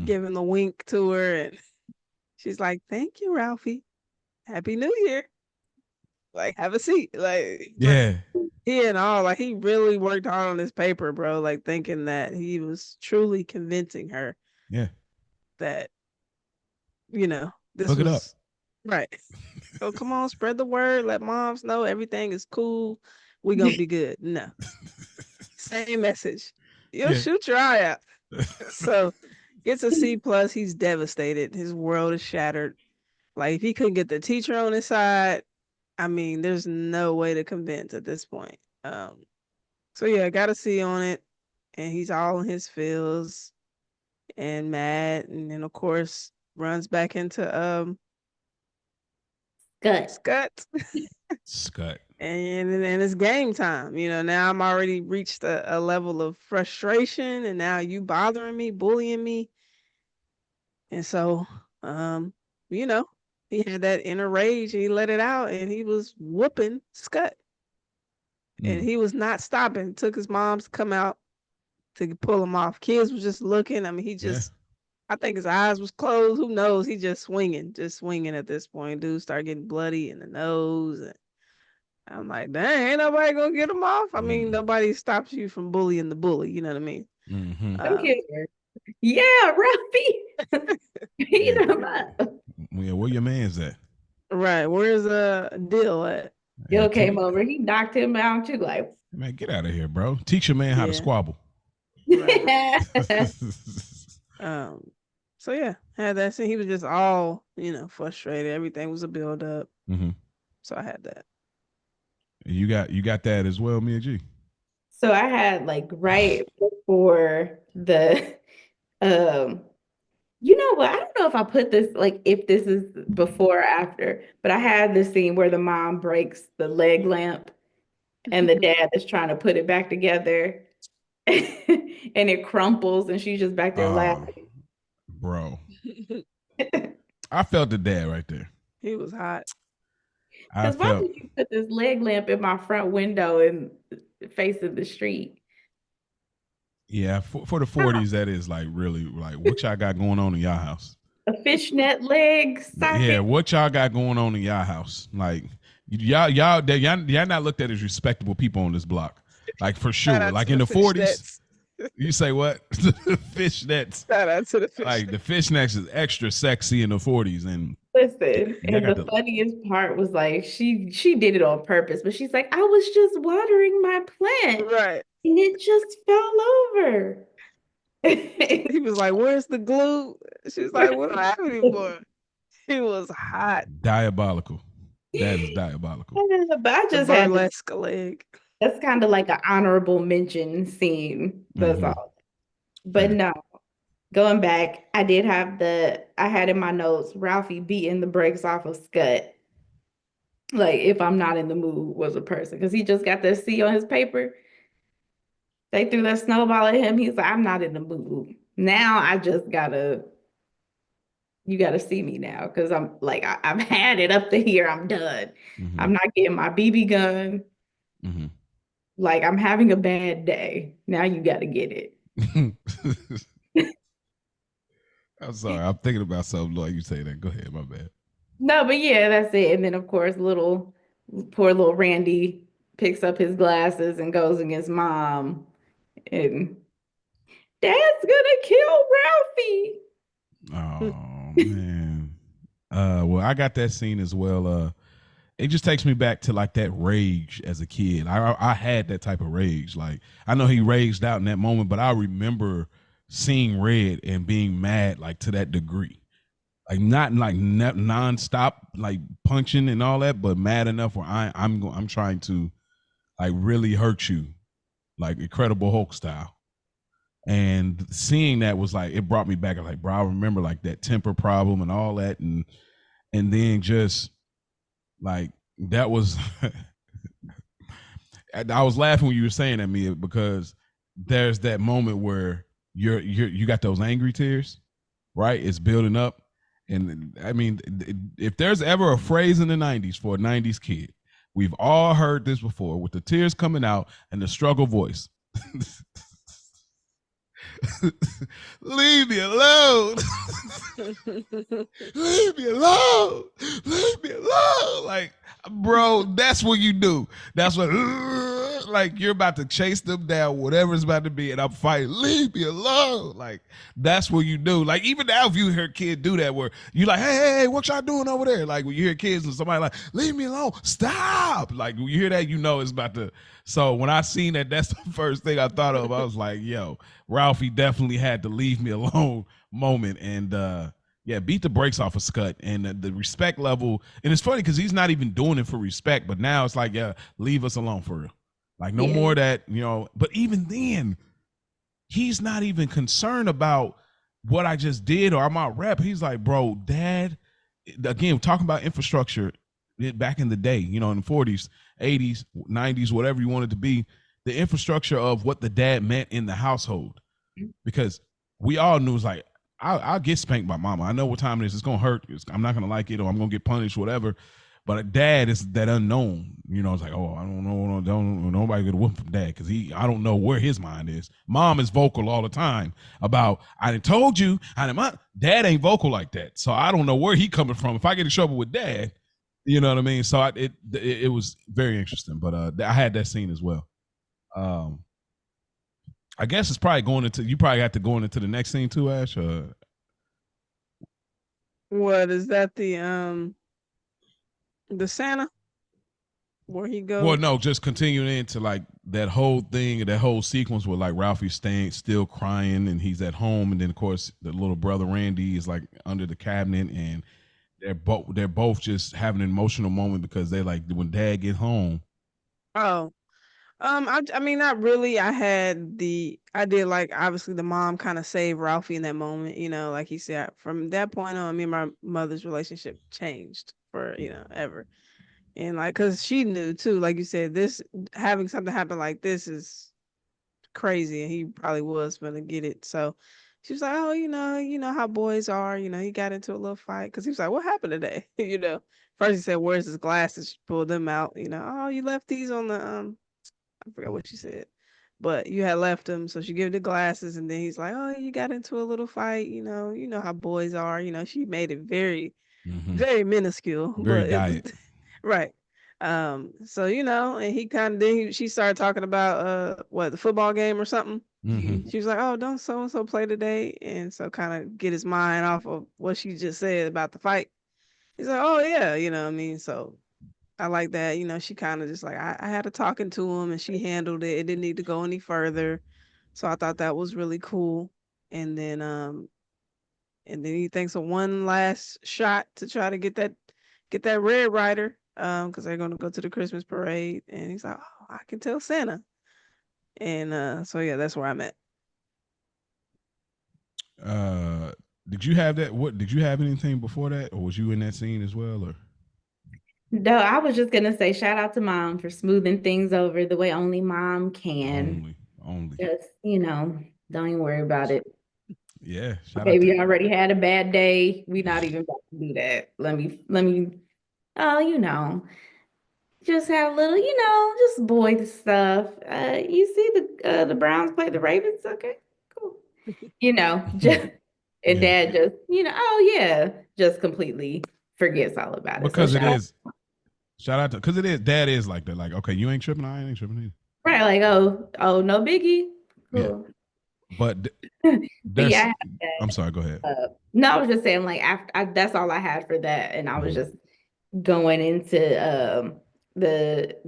B: giving the wink to her, and she's like, "Thank you, Ralphie. Happy New Year. Like, have a seat." Like,
A: Yeah.
B: Like he really worked hard on this paper, bro. Like thinking that he was truly convincing her.
A: Yeah.
B: That this
A: Hook it up.
B: was right. So come on, spread the word. Let moms know everything is cool. We're gonna be good. No, same message. You'll shoot your eye out. So gets a C+. He's devastated. His world is shattered. Like if he couldn't get the teacher on his side, I mean, there's no way to convince at this point. So yeah, got a C on it, and he's all in his feels and mad, and then of course runs back into Scut.
A: Scut.
B: And it's game time. Now I'm already reached a level of frustration, and now you bothering me, bullying me. And so, he had that inner rage, and he let it out, and he was whooping Scut. And he was not stopping. Took his moms to come out to pull him off. Kids was just looking. I mean, he just, I think his eyes was closed. Who knows? He just swinging at this point. Dude started getting bloody in the nose. And I'm like, dang, ain't nobody gonna get him off. I mean, nobody stops you from bullying the bully. You know what I mean?
C: Yeah, Ralphie. Beat him up.
A: Yeah, where your man's at?
B: Right. Where's Dill at?
C: Dill came over. He knocked him out too. Like,
A: man, get out of here, bro. Teach your man how to squabble.
B: Right. So yeah, had that scene. He was just all, frustrated. Everything was a build up. So I had that.
A: You got that as well, Mia G.
C: So I had like right before the you know what? I don't know if I put this like if this is before or after, but I had this scene where the mom breaks the leg lamp and the dad is trying to put it back together. and it crumples, and she's just back there
A: Oh,
C: laughing.
A: bro. I felt the dad right there.
B: He was hot.
A: I
C: Because why
A: felt,
C: would you put this leg lamp in my front window and facing the street?
A: yeah, for the 40s, that is like really like what y'all got going on in y'all house.
C: A fishnet leg
A: Yeah,
C: socket.
A: what y'all got going on in y'all house? Like y'all not looked at as respectable people on this block. Like for
B: Shout
A: sure.
B: out
A: Like
B: to
A: in
B: the
A: the 40s,
B: fishnets.
A: you say what? Fishnets.
B: Shout out to the
A: Like
B: fishnets.
A: the fishnets is extra sexy in the 40s, and
C: Listen,
A: y'all
C: and
A: got
C: the
A: the
C: funniest part was like she did it on purpose, but she's like, I was just watering my plant
B: Right.
C: and it just fell over.
B: He was like, "Where's the glue?" She was like, "We don't have any more." He was hot.
A: diabolical. That is diabolical.
C: But I
B: The
C: just had to,
B: burlesque leg.
C: that's kind of like an honorable mention scene. That's
A: Mm-hmm.
C: all. But
A: Fair.
C: no, going back, I had in my notes Ralphie beating the brakes off of Scott. Like if I'm not in the mood was a person because he just got that C on his paper. They threw that snowball at him. He's like, I'm not in the mood. Now I just gotta, you gotta see me now because I'm like, I've had it up to here. I'm done.
A: Mm-hmm.
C: I'm not getting my BB gun.
A: Mm-hmm.
C: Like I'm having a bad day. Now you gotta get it.
A: I'm sorry. I'm thinking about something like you say that. Go ahead. My bad.
C: No, but yeah, that's it. And then of course, poor little Randy picks up his glasses and goes against mom. And Dad's gonna kill Ralphie.
A: Oh man. Well, I got that scene as well. It just takes me back to like that rage as a kid. I had that type of rage. Like I know he raged out in that moment, but I remember seeing red and being mad like to that degree. Like not like nonstop like punching and all that, but mad enough where I'm trying to like really hurt you, like Incredible Hulk style. And seeing that was like it brought me back. Like, bro, I remember like that temper problem and all that, and then just like that was I was laughing when you were saying that, Mia, because there's that moment where you got those angry tears, right? It's building up. And I mean, if there's ever a phrase in the 90s for a 90s kid, we've all heard this before with the tears coming out and the struggle voice. Leave me alone. Leave me alone. Leave me alone. Like, bro, that's what you do. That's what, like, you're about to chase them down, whatever it's about to be, and I'm fighting. Leave me alone. Like, that's what you do. Like, even now, if you hear a kid do that, where you like, hey, what y'all doing over there? Like, when you hear kids and somebody like, leave me alone, stop. Like, when you hear that, you know it's about to. So when I seen that, that's the first thing I thought of. I was like, yo, Ralphie definitely had to leave me alone moment. And yeah, beat the brakes off of Scott and the respect level. And it's funny because he's not even doing it for respect, but now it's like, yeah, leave us alone for real. Like no
C: Yeah.
A: more of that, you know. But even then, he's not even concerned about what I just did or I'm out rep. He's like, bro, dad, again, talking about infrastructure back in the day, you know, in the 40s, 80s, 90s, whatever you wanted to be, the infrastructure of what the dad meant in the household. Because we all knew it was like, I'll get spanked by mama. I know what time it is. It's gonna hurt. I'm not gonna like it, or I'm gonna get punished, whatever. But a dad is that unknown. You know, it's like, oh, I don't know, don't nobody get a whoop from dad because I don't know where his mind is. Mom is vocal all the time about I done told you. Dad ain't vocal like that, so I don't know where he coming from. If I get in trouble with dad, you know what I mean. So it was very interesting. But I had that scene as well. Um, I guess it's probably going into you probably have to go into the next scene too, Ash.
B: What is that? The Santa where he
A: Well,
B: goes?
A: no, just continuing into like that whole thing, that whole sequence where like Ralphie staying still crying and he's at home, and then of course the little brother Randy is like under the cabinet, and they're both just having an emotional moment because they like when dad get home.
B: Oh, I mean, not really. I did like obviously the mom kind of saved Ralphie in that moment. You know, like he said, from that point on, me and my mother's relationship changed for ever. And like, cause she knew too, like you said, this having something happen like this is crazy, and he probably was gonna get it. So she was like, "Oh, you know how boys are. He got into a little fight because he was like, what happened today? First he said, where's his glasses? She pulled them out. Oh, you left these on the I forgot what she said, but you had left them. So she gave the glasses, and then he's like, oh, you got into a little fight. You know how boys are. She made it very, very minuscule,
A: Very
B: but
A: diet.
B: right. So and he kind of then she started talking about what, the football game or something. She was like, oh, don't so and so play today, and so kind of get his mind off of what she just said about the fight. He's like, oh yeah, what I mean. So I like that. She kind of just like, I had a talking to him, and she handled it. It didn't need to go any further. So I thought that was really cool. And then he thinks of one last shot to try to get that Red Rider, because they're gonna go to the Christmas parade, and he's like, oh, I can tell Santa. And so yeah, that's where I'm at.
A: Did you have that? What did you have anything before that, or was you in that scene as well? Or
C: No, I was just gonna say shout out to mom for smoothing things over the way only mom can.
A: only.
C: Just, don't even worry about it.
A: Yeah, shout out
C: Baby
A: to.
C: already had a bad day. We not even about to do that. Let me, oh, just have a little, just boy stuff. You see the Browns play the Ravens? Okay, cool. Just and
A: Yeah,
C: dad just, oh yeah, just completely forgets all about it. So
A: because it
C: shout out,
A: is. Shout out to because it is. Dad is like that. Like, okay, you ain't tripping. I ain't tripping either.
C: right, like, oh, no biggie.
A: Yeah,
C: Cool.
A: but
C: But
A: there's.
C: yeah,
A: I'm sorry. Go ahead.
C: no, I was just saying, like, that's all I had for that, and I was just going into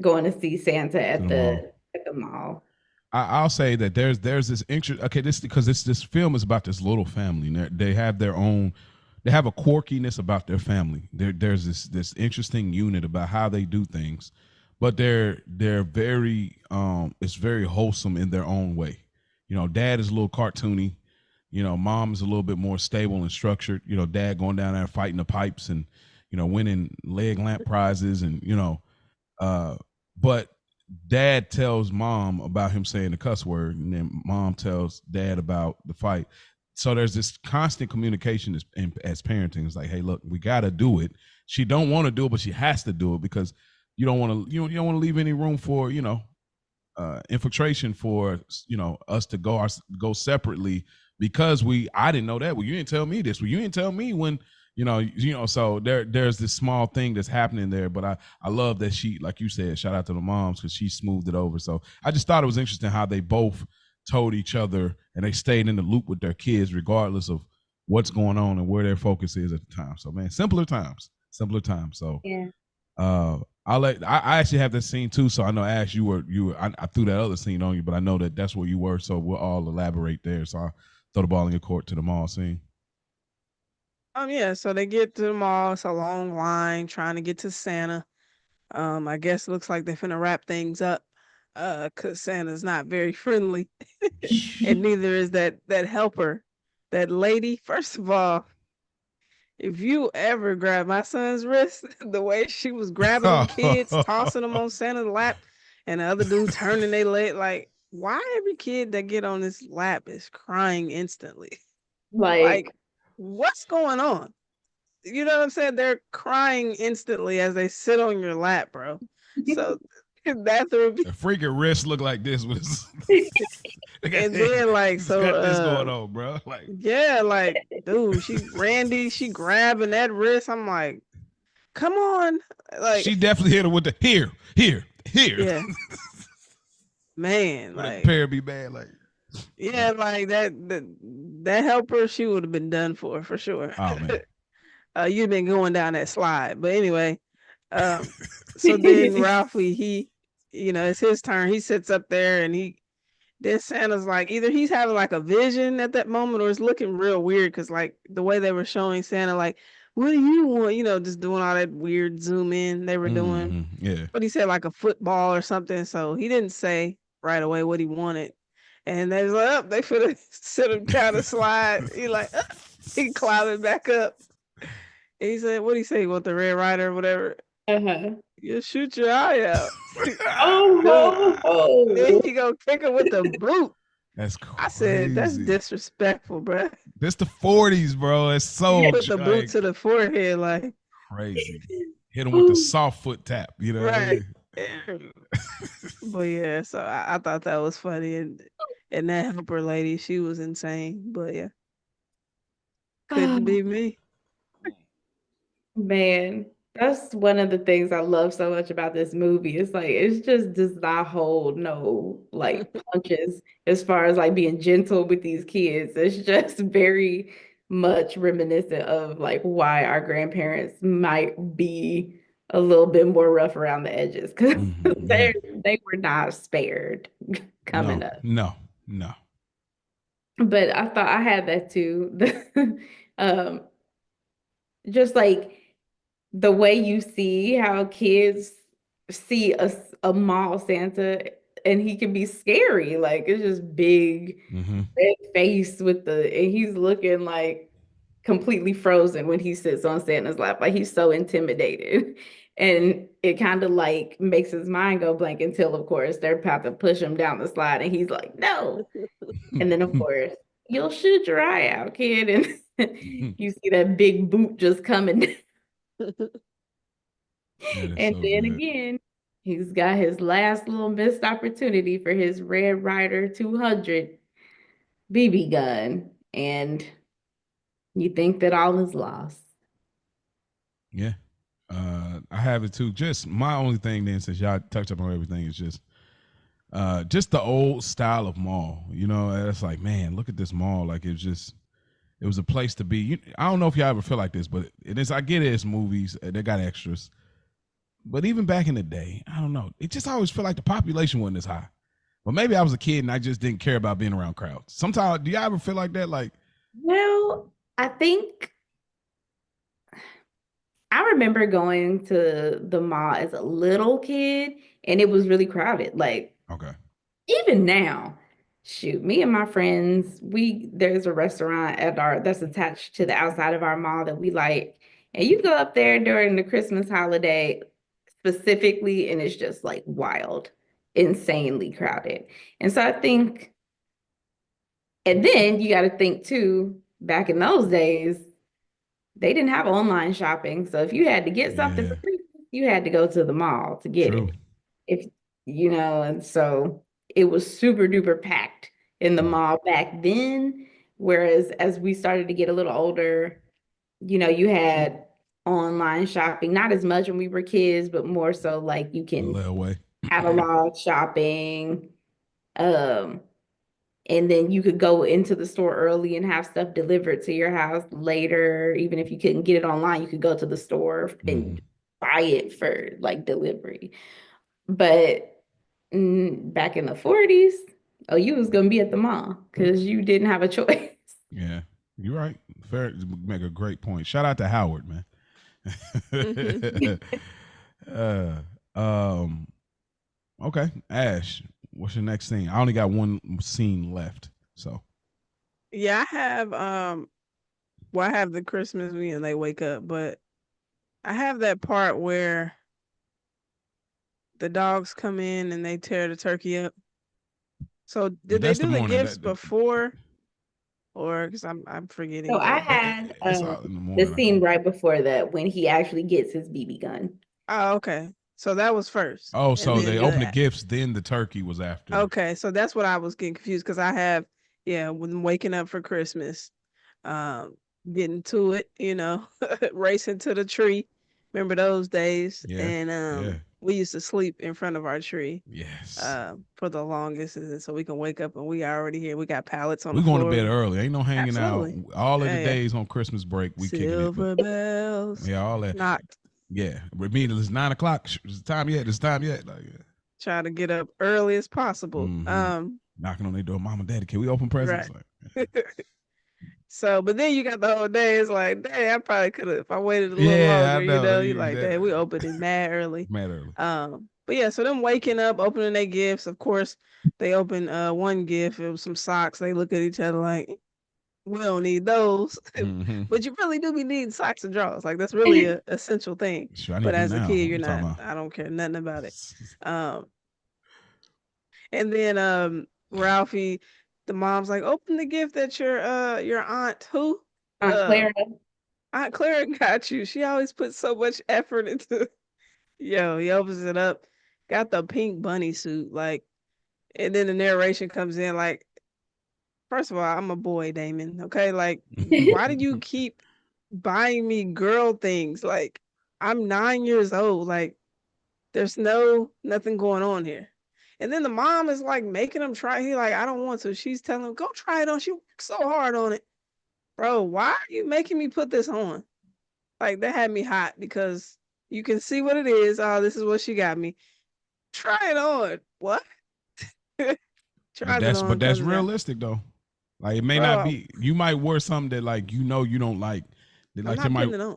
C: going to see Santa
A: To
C: at
A: the mall.
C: the mall.
A: I'll say that there's this interest. Okay, this because this film is about this little family. And they have their own. They have a quirkiness about their family. There's this interesting unit about how they do things, but they're very it's very wholesome in their own way. Dad is a little cartoony. Mom is a little bit more stable and structured. Dad going down there fighting the pipes and winning leg lamp prizes and but dad tells mom about him saying the cuss word, and then mom tells dad about the fight. So there's this constant communication as parenting. It's like, hey, look, we got to do it. She don't want to do it, but she has to do it because you don't want to you don't want to leave any room for infiltration for us to go separately because I didn't know that. Well, you didn't tell me this. Well, you didn't tell me when so there's this small thing that's happening there, but I love that she, like you said, shout out to the moms because she smoothed it over. So I just thought it was interesting how they both told each other and they stayed in the loop with their kids regardless of what's going on and where their focus is at the time. So man, simpler times. So
C: Yeah.
A: I actually have that scene too, so I know Ash, you were I threw that other scene on you, but I know that's where you were, so we'll all elaborate there. So I'll throw the ball in your court to the mall scene.
B: Yeah, so they get to the mall. It's a long line trying to get to Santa. I guess it looks like they're finna wrap things up. Cause Santa's not very friendly, and neither is that helper, that lady. First of all, if you ever grab my son's wrist, the way she was grabbing them kids, tossing them on Santa's lap, and the other dude turning their leg, like, why every kid that get on this lap is crying instantly? Like, what's going on? You know what I'm saying? They're crying instantly as they sit on your lap, bro. So that's the
A: A freaking wrist look like this was
B: and then like so
A: got this going on, bro. Like
B: yeah, like dude, she grabbing that wrist. I'm like, come on. Like
A: she definitely hit her with the here.
B: Yeah. Man,
A: Would
B: like
A: a pair be bad? Like
B: yeah, like that helper, she would have been done for sure.
A: Oh man.
B: You've been going down that slide. But anyway, so then Ralphie, it's his turn. He sits up there and then Santa's like, either he's having like a vision at that moment or it's looking real weird because like the way they were showing Santa, like, what do you want? Just doing all that weird zoom in they were doing.
A: Yeah.
B: But he said like a football or something. So he didn't say right away what he wanted. And they was like, oh, they finna sit him down the slide. He like, he climbing back up. And he said, what do you say? You want the Red Rider or whatever?
C: Uh-huh.
B: You shoot your eye out.
C: Oh,
B: Then
C: Oh,
B: he go kick her with the boot.
A: That's
B: I said, that's
A: crazy.
B: disrespectful, bruh.
A: This the 40s, bro. It's
B: He
A: so
B: put the boot
A: like
B: to the forehead, like,
A: crazy. Hit him with the soft foot tap. You know what I
B: right.
A: mean?
B: But yeah, so I thought that was funny, and that helper lady, she was insane. But yeah, couldn't be me.
C: man, that's one of the things I love so much about this movie. It's like it's just does not hold no like punches as far as like being gentle with these kids. It's just very much reminiscent of like why our grandparents might be a little bit more rough around the edges because
A: Yeah.
C: they were not spared coming
A: No,
C: up.
A: no, no.
C: But I thought I had that too. Um, just like the way you see how kids see a mall Santa and he can be scary. Like it's just big
A: Mm-hmm.
C: red face with and he's looking like completely frozen when he sits on Santa's lap. Like he's so intimidated. And it kind of like makes his mind go blank until of course they're about to push him down the slide and he's like, no. And then of course, you'll shoot your eye out, kid. And you see that big boot just coming.
A: That is
C: And
A: so
C: then
A: good.
C: again, he's got his last little missed opportunity for his Red Ryder 200 BB gun. And you think that all is lost.
A: Yeah. I have it too. Just my only thing then, since y'all touched up on everything, is just the old style of mall. You know, it's like, man, look at this mall. Like it was a place to be. I don't know if y'all ever feel like this, but it is. I get it. It's movies. They got extras. But even back in the day, I don't know. It just always felt like the population wasn't as high. But maybe I was a kid and I just didn't care about being around crowds. Sometimes, do y'all ever feel like that? Like,
C: Well, I think I remember going to the mall as a little kid and it was really crowded. Like
A: okay,
C: even now, shoot, me and my friends, there's a restaurant at our that's attached to the outside of our mall that we like. And you go up there during the Christmas holiday specifically, and it's just like wild, insanely crowded. And so I think, and then you got to think too, back in those days, they didn't have online shopping. So if you had to get something
A: yeah,
C: for Christmas, you had to go to the mall to get
A: true.
C: it. If and so it was super duper packed in the
A: Mm.
C: mall back then. Whereas as we started to get a little older, you had online shopping, not as much when we were kids, but more so like you
A: A
C: can
A: little way.
C: catalog shopping. Um, and then you could go into the store early and have stuff delivered to your house later. Even if you couldn't get it online, you could go to the store
A: Hmm.
C: and buy it for like delivery. But back in the 40s, oh, you was gonna be at the mall because you didn't have a choice.
A: Yeah, you're right. Fair, make a great point. Shout out to Howard, man. uh, um, okay, Ash, what's your next thing? I only got one scene left, so
B: Yeah, I have well, I have the Christmas week and they wake up, but I have that part where the dogs come in and they tear the turkey up. So
A: yeah,
B: did they
A: that's the
B: do the
A: morning.
B: gifts before, or because I'm
C: So
B: forgetting
C: I
B: the.
C: had
A: It's all in the
C: the
A: morning, I
C: scene
A: think.
C: right before that when he actually gets his BB gun.
B: Oh, okay. So that was first,
A: Oh,
B: and
A: so
B: then
A: they opened the
B: the.
A: gifts, then the turkey was after.
B: Okay, so that's what I was getting confused because I have, yeah, when waking up for Christmas, um, getting to it, racing to the tree. Remember those days?
A: Yeah,
B: And
A: yeah,
B: we used to sleep in front of our tree,
A: yes.
B: for the longest, and so we can wake up and we already here. We got pallets on
A: We
B: the
A: going to
B: floor.
A: bed early. Ain't no hanging out.
B: Absolutely.
A: All of the
B: Yeah.
A: days on Christmas break, we kicking it. But
B: Silver bells
A: yeah, all that.
B: knocked.
A: Yeah, but me, it's 9 o'clock. It's time yet. It's time yet. Like, yeah.
B: Try to get up early as possible.
A: Mm-hmm. Knocking on their door, mom and daddy, can we open presents?
B: Right.
A: Like,
B: So, but then you got the whole day. It's like, dang, I probably could have if I waited a little
A: yeah, I
B: longer.
A: know.
B: You're like, dang, we opened it mad early.
A: Mad early.
B: But yeah, so them waking up, opening their gifts. Of course, they open one gift. It was some socks. They look at each other like, we don't need those.
A: Mm-hmm.
B: But you really do be needing socks and drawers. Like that's really a essential thing.
A: Sure, I need
B: But
A: them
B: as a
A: now.
B: kid,
A: What
B: you're
A: you talking
B: not.
A: about?
B: I don't care nothing about it. Um, And then Ralphie, the mom's like, open the gift that your aunt who?
C: Aunt Clara.
B: Aunt Clara got you. She always puts so much effort into yo, he opens it up, got the pink bunny suit, like, and then the narration comes in like, first of all, I'm a boy, Damon. Okay, like, why did you keep buying me girl things? Like, I'm 9 years old. Like, there's nothing going on here. And then the mom is like making him try. He like, I don't want to. She's telling him, go try it on. She worked so hard on it, bro. Why are you making me put this on? Like, that had me hot because you can see what it is. Oh, this is what she got me. Try it on. What?
A: But
B: Tries it on,
A: that's
B: does it down.
A: realistic though. Like it may not
B: Bro,
A: be. You might wear something that like you don't like. That,
B: I'm
A: like they
B: not
A: might
B: putting it on.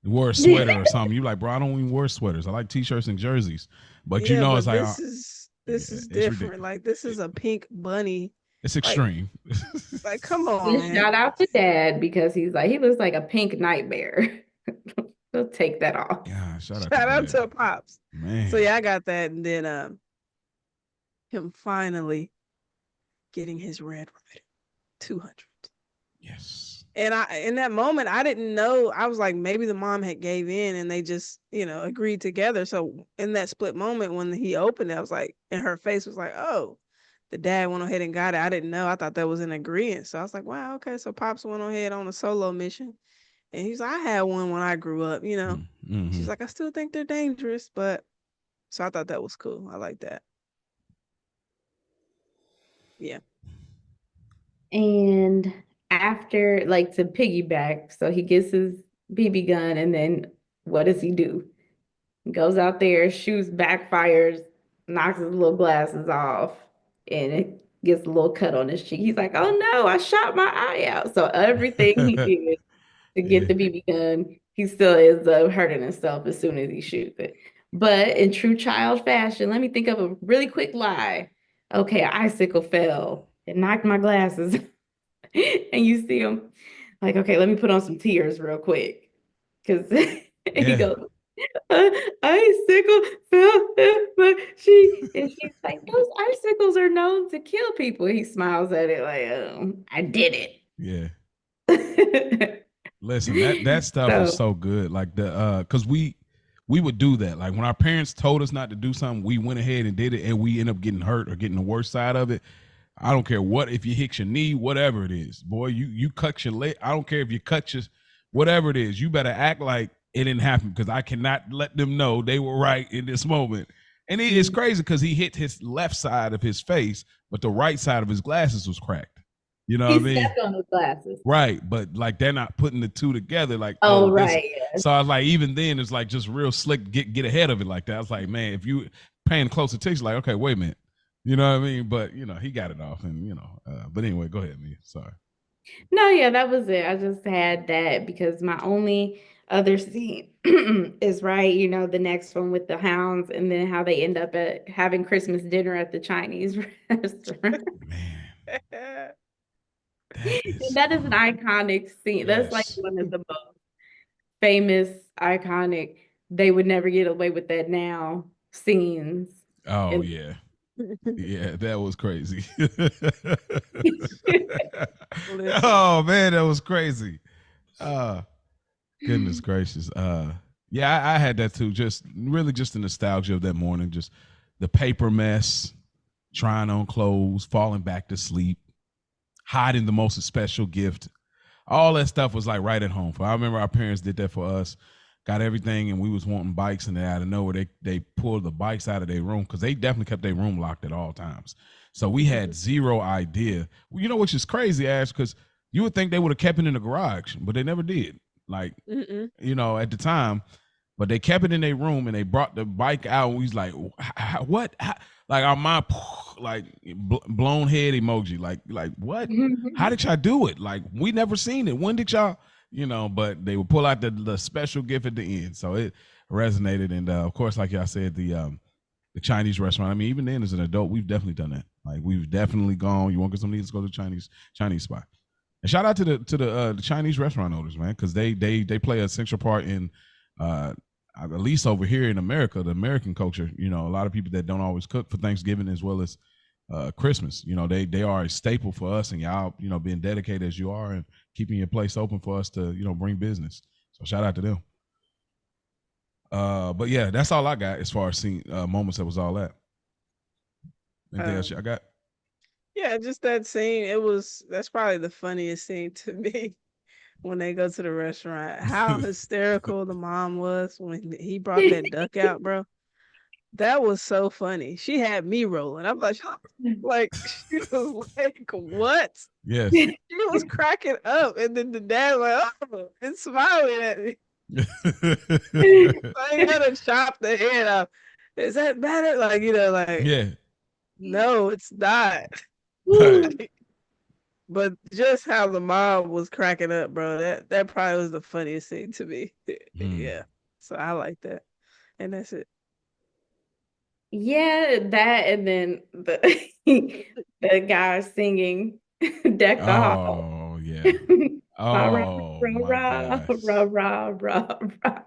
A: wear a sweater or something. You like, bro, I don't even wear sweaters. I like t-shirts and jerseys. But you
B: Yeah,
A: know, it's
B: but
A: like,
B: this
A: yeah,
B: is
A: it's
B: different.
A: ridiculous.
B: Like, this is a pink bunny.
A: It's
B: Like,
A: extreme.
B: come on,
C: And
B: man.
C: shout out to Dad because he's like, he looks like a pink nightmare. He'll take that off.
A: Yeah, shout out to
B: Shout out
A: Dad.
B: to Pops. So
A: Man.
B: yeah, I got that, and then him finally getting his Red Ryder 200.
A: Yes.
B: And I in that moment I didn't know. I was like, maybe the mom had gave in and they just, agreed together. So in that split moment when he opened it, I was like, and her face was like, oh, the dad went ahead and got it. I didn't know. I thought that was an agreement. So I was like, wow, okay. So Pops went ahead on a solo mission. And he's like, I had one when I grew up,
A: Mm-hmm.
B: She's like, I still think they're dangerous, but so I thought that was cool. I like that. Yeah.
C: And after, like, to piggyback, so he gets his BB gun, and then what does he do? He goes out there, shoots, backfires, knocks his little glasses off, and it gets a little cut on his cheek. He's like, oh no, I shot my eye out. So everything he did to get
A: Yeah.
C: the BB gun, he still ends up hurting himself as soon as he shoots it. But in true child fashion, let me think of a really quick lie. Okay, icicle fell and knocked my glasses. And you see him like, okay, let me put on some tears real quick. Because he
A: Yeah.
C: goes, icicle fell in my cheek. And she's like, those icicles are known to kill people. He smiles at it like, I did
A: Yeah.
C: it.
A: Listen, that stuff is
C: So
A: so good. Like cause we would do that. Like when our parents told us not to do something, we went ahead and did it and we end up getting hurt or getting the worst side of it. I don't care what, if you hit your knee, whatever it is, boy, you cut your leg. I don't care if you cut your, whatever it is, you better act like it didn't happen because I cannot let them know they were right in this moment. And it's crazy because he hit his left side of his face, but the right side of his glasses was cracked. You know
C: he
A: what I mean?
C: stepped on his glasses.
A: Right, but like they're not putting the two together. Like,
C: Oh,
A: this.
C: right.
A: So I was like, even then, it's like just real slick. Get ahead of it like that. I was like, man, if you paying close attention, like, okay, wait a minute, you know what I mean? But he got it off, and But anyway, go ahead, Mia. Sorry.
C: No, yeah, that was it. I just had that because my only other scene is right, the next one with the hounds and then how they end up at having Christmas dinner at the Chinese restaurant.
A: Man, that
C: And
A: is
C: that is an iconic scene. That's like
A: yes.
C: one of the most famous, iconic, they would never get away with that now scenes.
A: Oh
C: And
A: yeah, yeah, that was crazy. Oh man, that was crazy. Uh Goodness gracious. Yeah, I had that too. Just really just the nostalgia of that morning, just the paper mess, trying on clothes, falling back to sleep, hiding the most special gift. All that stuff was like right at home. I remember our parents did that for us, got everything, and we was wanting bikes, and out of nowhere they pulled the bikes out of their room because they definitely kept their room locked at all times. So we had zero idea. Which is crazy, Ash, because you would think they would have kept it in the garage, but they never did. Like, at the time, but they kept it in their room and they brought the bike out. And we was like, what? Like our mom, like blown head emoji. Like what? How did y'all do it? Like we never seen it. When did y'all? But they would pull out the special gift at the end, so it resonated. And of course, like y'all said, the Chinese restaurant. I mean, even then as an adult, we've definitely done that. Like we've definitely gone. You want to get something? Let's go to the Chinese spot. And shout out to the Chinese restaurant owners, man, because they play a central part in at least over here in America, the American culture. A lot of people that don't always cook for Thanksgiving as well as Christmas. You know, they are a staple for us, and y'all, you know, being dedicated as you are and keeping your place open for us to, you know, bring business. So shout out to them. But yeah, that's all I got as far as seeing moments that was all that. Anything else
B: Um,
A: I got?
B: yeah, just that scene. That's probably the funniest scene to me when they go to the restaurant. How hysterical the mom was when he brought that duck out, bro. That was so funny. She had me rolling. I'm like, like she was like, what?
A: Yes.
B: She was cracking up, and then the dad like, oh, and smiling at me. I ain't gonna chop the head off. Is that better? Like, like,
A: Yeah.
B: no, it's not.
A: Right.
B: But just how the mom was cracking up, bro, that probably was the funniest thing to me.
A: Hmm.
B: Yeah. So I like that. And that's it.
C: Yeah, that and then the the guy singing Deck the Hall.
A: Oh yeah.
C: Rah, rah,
A: Oh
C: rah,
A: my
C: rah,
A: gosh.
C: rah, rah, rah, rah.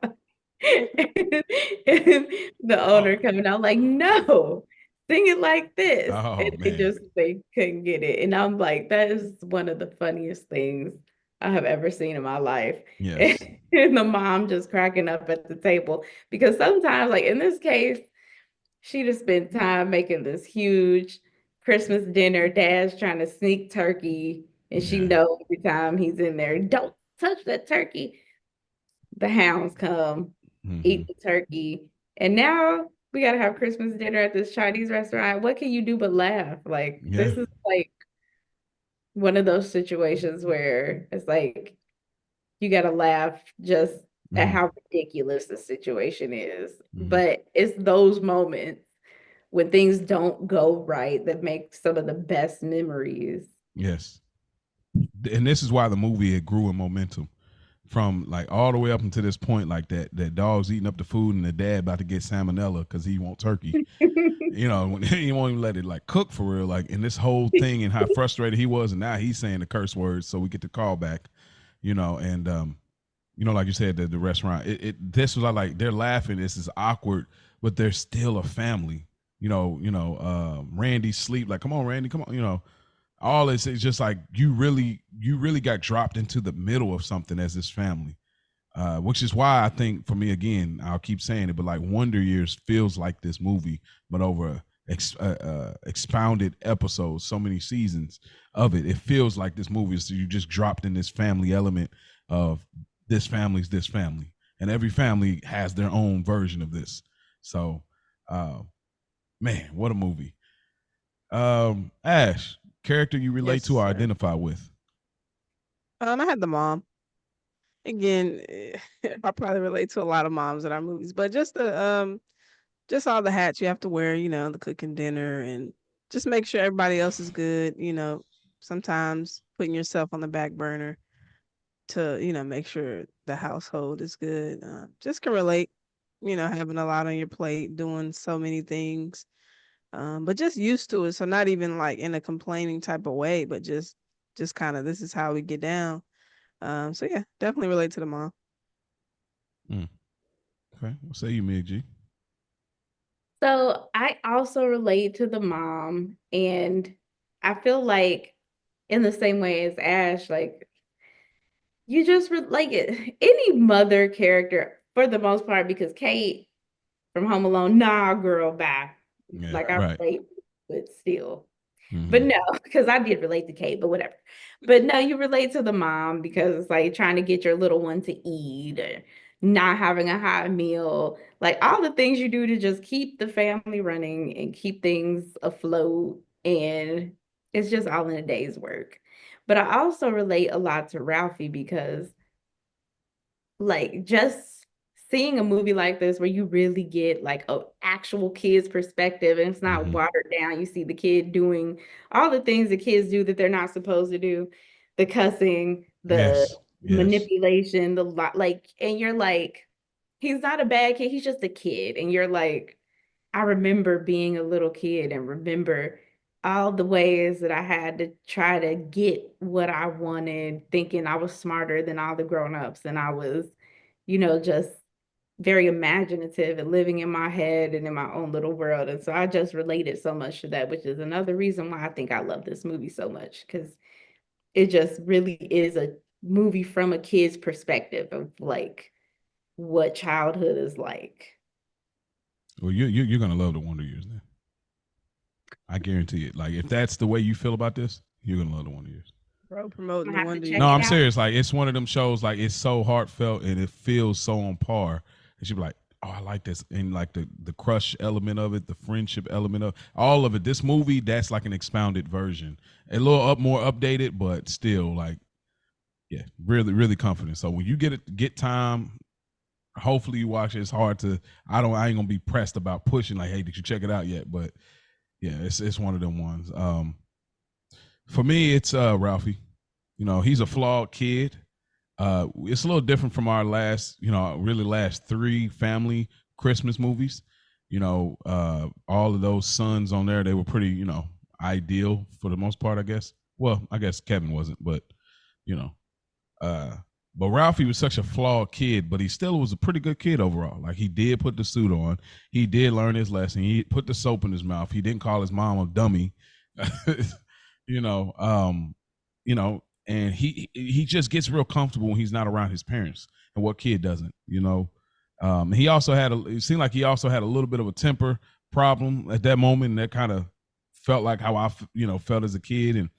C: And the owner
A: Oh,
C: coming out like, no, sing it like this. And
A: oh
C: they
A: man.
C: just they couldn't get it. And I'm like, that is one of the funniest things I have ever seen in my life.
A: Yes.
C: And the mom just cracking up at the table. Because sometimes, like in this case, she just spent time making this huge Christmas dinner. Dad's trying to sneak turkey, and she
A: Yeah.
C: knows every time he's in there, don't touch that turkey. The hounds come, eat
A: Hmm.
C: the turkey, and now we gotta have Christmas dinner at this Chinese restaurant. What can you do but laugh? Like
A: Yeah.
C: this is like one of those situations where it's like you gotta laugh just at
A: Hmm.
C: how ridiculous the situation is.
A: Hmm.
C: But it's those moments when things don't go right that make some of the best memories.
A: Yes. And this is why the movie it grew in momentum from like all the way up until this point, like that dog's eating up the food and the dad about to get salmonella because he want turkey. You know, when he won't even let it like cook for real. Like in this whole thing and how frustrated he was, and now he's saying the curse words, so we get the call back. You know, and you know, like you said, the restaurant. This was like they're laughing. This is awkward, but they're still a family. Randy sleep like, come on, Randy, come on. You know, all this is just like you really got dropped into the middle of something as this family, which is why I think for me again, I'll keep saying it, but like Wonder Years feels like this movie, but over expounded episodes, so many seasons of it, it feels like this movie is you just dropped in this family element of this family's this family, and every family has their own version of this. So, uh, man, what a movie! Ash, character you relate
B: Yes,
A: to or
B: sir.
A: identify with?
B: I had the mom. Again, I probably relate to a lot of moms in our movies, but just all the hats you have to wear, the cooking dinner and just make sure everybody else is good, sometimes putting yourself on the back burner to, make sure the household is good. Just can relate, having a lot on your plate, doing so many things. But just used to it. So not even like in a complaining type of way, but just kind of this is how we get down. So yeah, definitely relate to the mom.
A: Mm, okay, what say you, Mig G?
C: So I also relate to the mom, and I feel like in the same way as Ash, like you just like it, any mother character for the most part, because Kate from Home Alone, nah, girl, bye.
A: Yeah,
C: Like I
A: right.
C: relate, but still. But
A: Hmm.
C: no, because I did relate to Kate, but whatever. But no, you relate to the mom because it's like trying to get your little one to eat or not having a hot meal, like all the things you do to just keep the family running and keep things afloat. And it's just all in a day's work. But I also relate a lot to Ralphie because like just seeing a movie like this where you really get like a actual kid's perspective and it's not
A: Hmm.
C: watered down. You see the kid doing all the things the kids do that they're not supposed to do, the cussing, the
A: Yes, yes,
C: manipulation, the lot like, and you're like, he's not a bad kid, he's just a kid. And you're like, I remember being a little kid and remember all the ways that I had to try to get what I wanted, thinking I was smarter than all the grown-ups and I was, just very imaginative and living in my head and in my own little world. And so I just related so much to that, which is another reason why I think I love this movie so much, because it just really is a movie from a kid's perspective of like what childhood is like.
A: Well, you're gonna love the Wonder Years then. I guarantee it. Like if that's the way you feel about this, you're gonna love the Wonder Years.
B: Bro,
C: I'm
B: promoting the
C: gonna have to
B: Wonder
C: check
A: No,
C: it
A: I'm
B: Years.
C: out.
A: serious. Like it's one of them shows. Like it's so heartfelt and it feels so on par. And she'd be like, "Oh, I like this," and like the crush element of it, the friendship element of all of it. This movie, that's like an expounded version, a little more updated, but still like, yeah, really, really confident. So when you get time, hopefully you watch it. It's hard to. I ain't gonna be pressed about pushing. Like, hey, did you check it out yet? But yeah, it's one of them ones. For me, it's Ralphie. You know, he's a flawed kid. It's a little different from our last, really last three family Christmas movies. All of those sons on there, they were pretty, ideal for the most part, I guess. Well, I guess Kevin wasn't, but you know, uh, but Ralphie was such a flawed kid, but he still was a pretty good kid overall. Like he did put the suit on, he did learn his lesson, he put the soap in his mouth, he didn't call his mom a dummy, you know, um, and he just gets real comfortable when he's not around his parents. And what kid doesn't? He also it seemed like he also had a little bit of a temper problem at that moment, and that kind of felt like how felt as a kid. And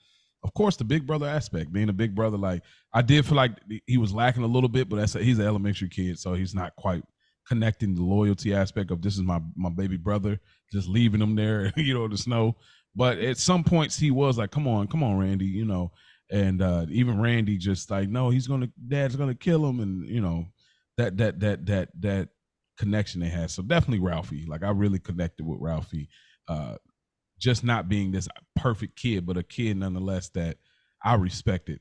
A: of course the big brother aspect, being a big brother, like I did feel like he was lacking a little bit, but he's an elementary kid, so he's not quite connecting the loyalty aspect of this is my baby brother, just leaving him there, in the snow. But at some points he was like, come on, Randy, and even Randy just like, no, dad's gonna kill him, and that connection they had. So definitely Ralphie. Like I really connected with Ralphie. Just not being this perfect kid, but a kid nonetheless that I respected.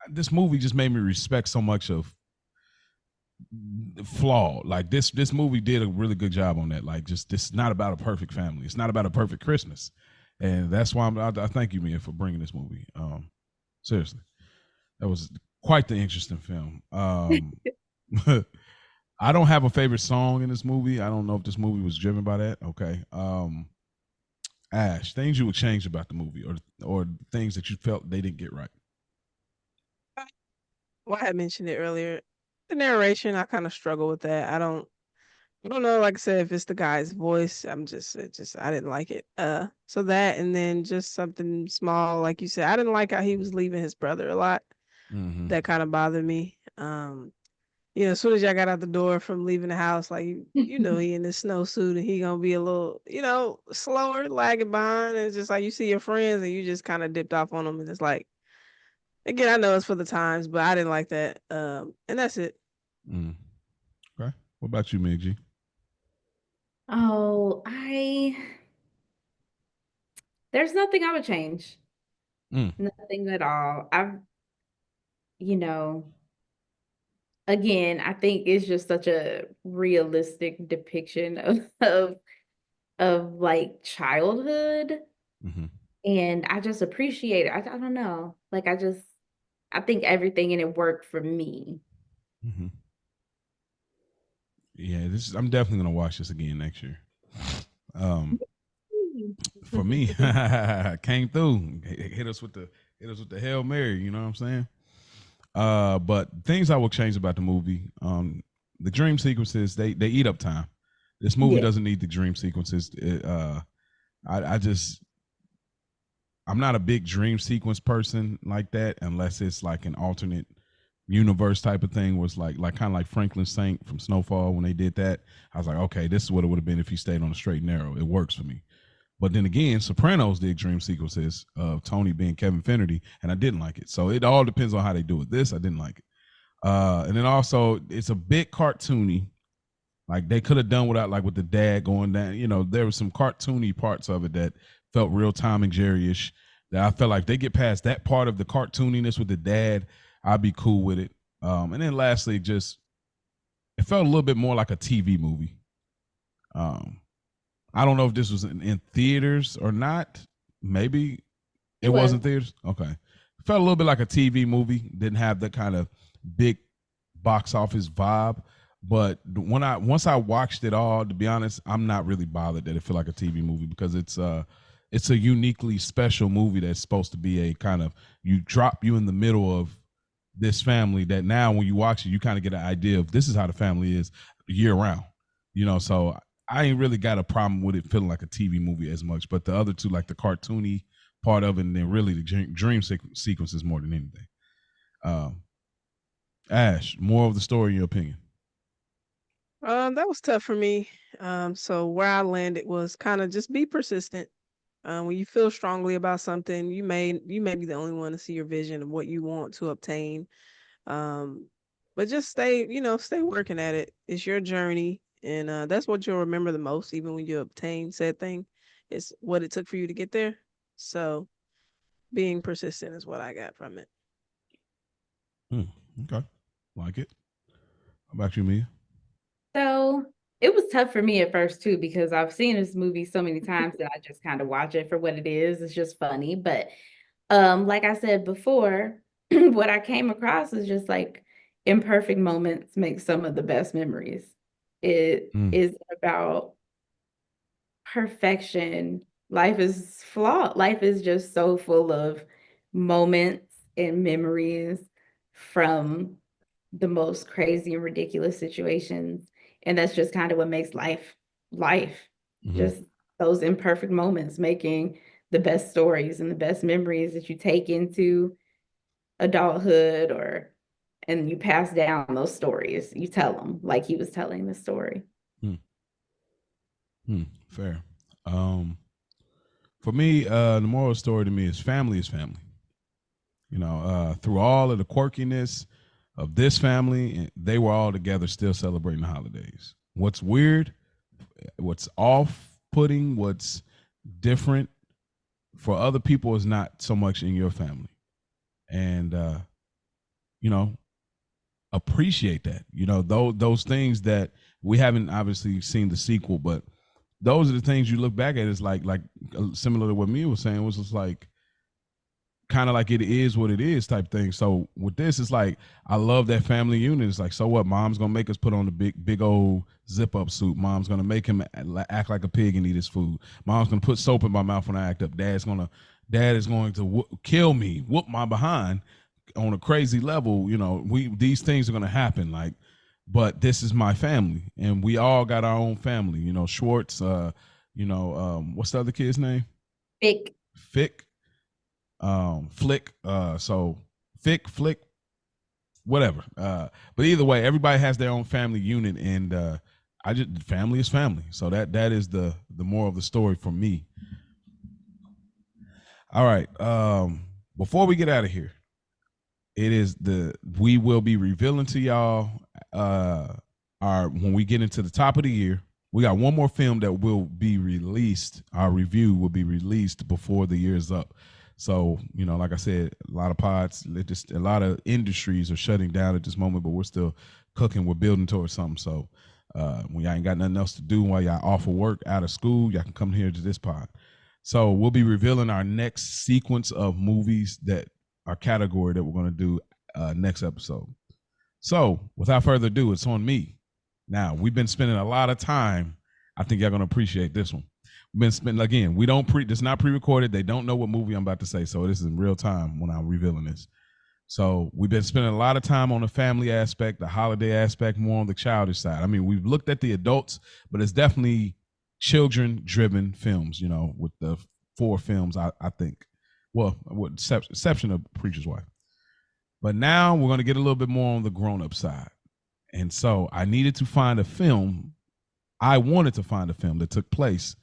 A: This movie just made me respect so much of flaw. Like this movie did a really good job on that. Like just this is not about a perfect family. It's not about a perfect Christmas, and that's why I thank you, Mia, for bringing this movie. Seriously, that was quite the interesting film. I don't have a favorite song in this movie. I don't know if this movie was driven by that. Okay. Ash, things you would change about the movie, or things that you felt they didn't get right.
B: Well, I had mentioned it earlier. The narration, I kind of struggle with that. I don't know, like I said, if it's the guy's voice, I didn't like it. So that, and then just something small, like you said, I didn't like how he was leaving his brother a lot.
A: Mm-hmm.
B: That kind of bothered me. As soon as y'all got out the door from leaving the house, like he in this snowsuit and he gonna be a little, slower, lagging behind. And it's just like you see your friends and you just kind of dipped off on them, and it's like, again, I know it's for the times, but I didn't like that. And that's it.
A: Okay. What about you, Meg G?
C: Oh, there's nothing I would change. Nothing at all. You know, again, I think it's just such a realistic depiction of like childhood.
A: Mm-hmm.
C: And I just appreciate it. I don't know. Like I think everything in it worked for me.
A: Mm-hmm. Yeah, I'm definitely gonna watch this again next year. For me, came through, hit us with the Hail Mary. You know what I'm saying? But things I will change about the movie, the dream sequences, they eat up time. This movie
C: Yeah.
A: doesn't need the dream sequences. I'm not a big dream sequence person like that, unless it's like an alternate universe type of thing, was like kind of like Franklin Saint from Snowfall. When they did that, I was like, okay, this is what it would have been if he stayed on the straight and narrow. It works for me. But then again, Sopranos did dream sequences of Tony being Kevin Finnerty, and I didn't like it. So it all depends on how they do it. This, I didn't like it. And then also, it's a bit cartoony. Like they could have done without, like with the dad going down. There was some cartoony parts of it that felt real Tom and Jerry-ish. That I felt like they get past that part of the cartooniness with the dad, I'd be cool with it. And then lastly, just it felt a little bit more like a TV movie. I don't know if this was in theaters or not. Maybe it wasn't theaters. Okay. It felt a little bit like a TV movie. Didn't have that kind of big box office vibe. But once I watched it all, to be honest, I'm not really bothered that it feel like a TV movie because it's a uniquely special movie that's supposed to be a kind of you drop you in the middle of this family that now when you watch it, you kind of get an idea of this is how the family is year round. So I ain't really got a problem with it feeling like a TV movie as much, but the other two, like the cartoony part of it, and then really the dream sequences more than anything. Um, Ash, more of the story, in your opinion?
B: That was tough for me. So where I landed was kind of just be persistent. When you feel strongly about something, you may be the only one to see your vision of what you want to obtain. Um, but just stay working at it. It's your journey, and that's what you'll remember the most, even when you obtain said thing. It's what it took for you to get there. So being persistent is what I got from it.
A: Okay, like it. How about you, Mia?
C: So it was tough for me at first too, because I've seen this movie so many times that I just kind of watch it for what it is. It's just funny. But like I said before, what I came across is just like imperfect moments make some of the best memories. It
A: Mm,
C: is about perfection. Life is flawed. Life is just so full of moments and memories from the most crazy and ridiculous situations. And that's just kind of what makes life life.
A: mm-hmm,
C: Just those imperfect moments making the best stories and the best memories that you take into adulthood or and you pass down those stories. You tell them like he was telling the story.
A: mm, fair. Um, for me, the moral story to me is family is family. Through all of the quirkiness of this family, they were all together still celebrating the holidays. What's weird, what's off putting, what's different for other people is not so much in your family. And, you know, appreciate that. Those things that we haven't obviously seen the sequel, but those are the things you look back at. It's like similar to what Mia was saying, was just like kind of like it is what it is type thing. So with this, it's like I love that family unit. It's like, so what? Mom's gonna make us put on the big old zip up suit. Mom's gonna make him act like a pig and eat his food. Mom's gonna put soap in my mouth when I act up. Dad is going to kill me, whoop my behind on a crazy level. These things are gonna happen. Like, but this is my family, and we all got our own family. Schwartz. What's the other kid's name?
C: Big
A: Fick. Flick. So Fick, Flick, whatever. But either way, everybody has their own family unit, and family is family. So that is the moral of the story for me. All right. Before we get out of here, we will be revealing to y'all when we get into the top of the year. We got one more film that will be released. Our review will be released before the year is up. So, like I said, a lot of pods, a lot of industries are shutting down at this moment, but we're still cooking. We're building towards something. So when y'all ain't got nothing else to do while y'all off of work, out of school, y'all can come here to this pod. So we'll be revealing our next sequence of movies that our category that we're going to do next episode. So without further ado, it's on me. Now, we've been spending a lot of time. I think y'all going to appreciate this one. We've been spending, again, it's not pre-recorded. They don't know what movie I'm about to say. So this is in real time when I'm revealing this. So we've been spending a lot of time on the family aspect, the holiday aspect, more on the childish side. I mean, we've looked at the adults, but it's definitely children-driven films, with the 4 films, I think. Well, with exception of Preacher's Wife. But now we're going to get a little bit more on the grown-up side. And so I wanted to find a film that took place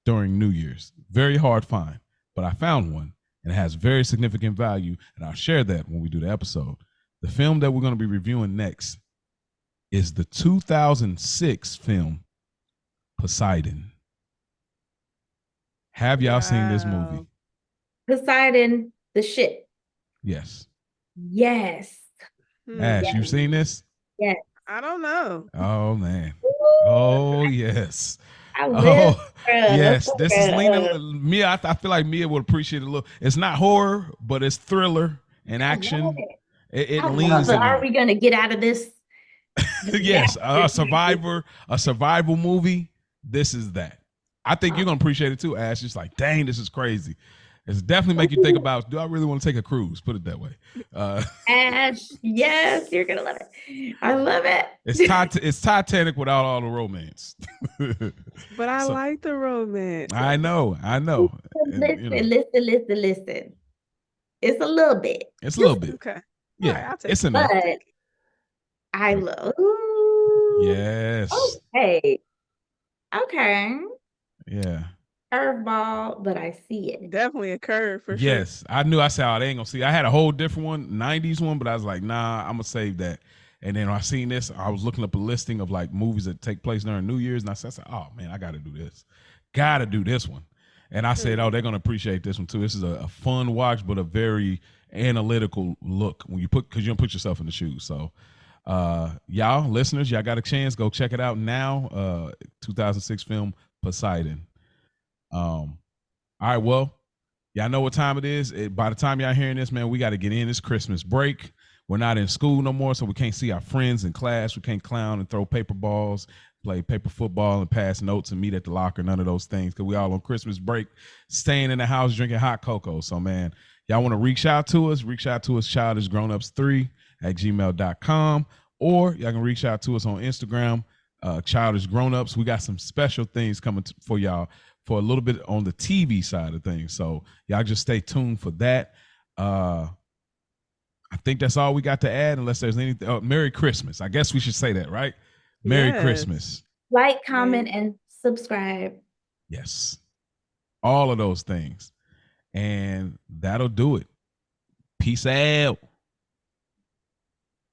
A: during New Year's. Very hard find, but I found one, and it has very significant value, and I'll share that when we do the episode. The film that we're going to be reviewing next is the 2006 film Poseidon. Have y'all seen this movie?
C: Poseidon, the ship.
A: Yes.
C: Yes.
A: Ash,
C: Yes.
A: you've seen this?
C: Yes.
B: I don't know.
A: Oh man.
C: Ooh,
A: Oh yes.
C: I live
A: yes. This is Lena. Mia. I feel like Mia would appreciate it a little. It's not horror, but it's thriller and action. It leans in there.
C: Are we gonna get out of this
A: Yes,
C: Exactly.
A: a survival movie. This is that. I think you're gonna appreciate it too, Ash. It's like, dang, this is crazy. It's definitely make you think
C: Ooh,
A: about, do I really want to take a cruise? Put it that way. Uh,
C: Ash, yes, you're gonna love it. I love it.
A: it's Titanic without all the romance.
B: But I
A: So
B: like the romance.
A: I know, and you know,
C: Listen. It's a little bit,
A: it's a little
C: just
A: bit.
B: Okay. All right,
A: Yeah,
B: I'll take
A: it's
B: it.
A: enough.
B: I'll
C: but
B: take it.
C: I love. Ooh,
A: Yes,
C: okay, okay.
A: yeah.
C: Curveball, but I see it.
B: Definitely a curve for sure.
A: Yes, I knew. I said, "Oh, they ain't gonna see." I had a whole different one, '90s one, but I was like, "Nah, I'm gonna save that." And then when I seen this, I was looking up a listing of like movies that take place during New Year's, and I said, "Oh man, I got to do this. Got to do this one." And I said, "Oh,
B: Hmm.
A: they're gonna appreciate this one too. This is a fun watch, but a very analytical look when you put because you don't put yourself in the shoes." So, y'all listeners, y'all got a chance, go check it out now. 2006 film Poseidon. Um, all right, well, y'all know what time it is. By the time y'all hearing this, man, we got to get in this Christmas break. We're not in school no more, so we can't see our friends in class. We can't clown and throw paper balls, play paper football, and pass notes and meet at the locker. None of those things, because we all on Christmas break, staying in the house drinking hot cocoa. So, man, y'all want to reach out to us? Reach out to us, childishgrownups3@gmail.com, or y'all can reach out to us on Instagram, Childish Grownups. We got some special things coming for y'all for a little bit on the TV side of things. So y'all just stay tuned for that. I think that's all we got to add, unless there's anything. Merry Christmas. I guess we should say that, right? Merry
B: Yes.
A: Christmas.
C: Like, comment,
B: Man.
C: and subscribe.
A: Yes. All of those things. And that'll do it. Peace out.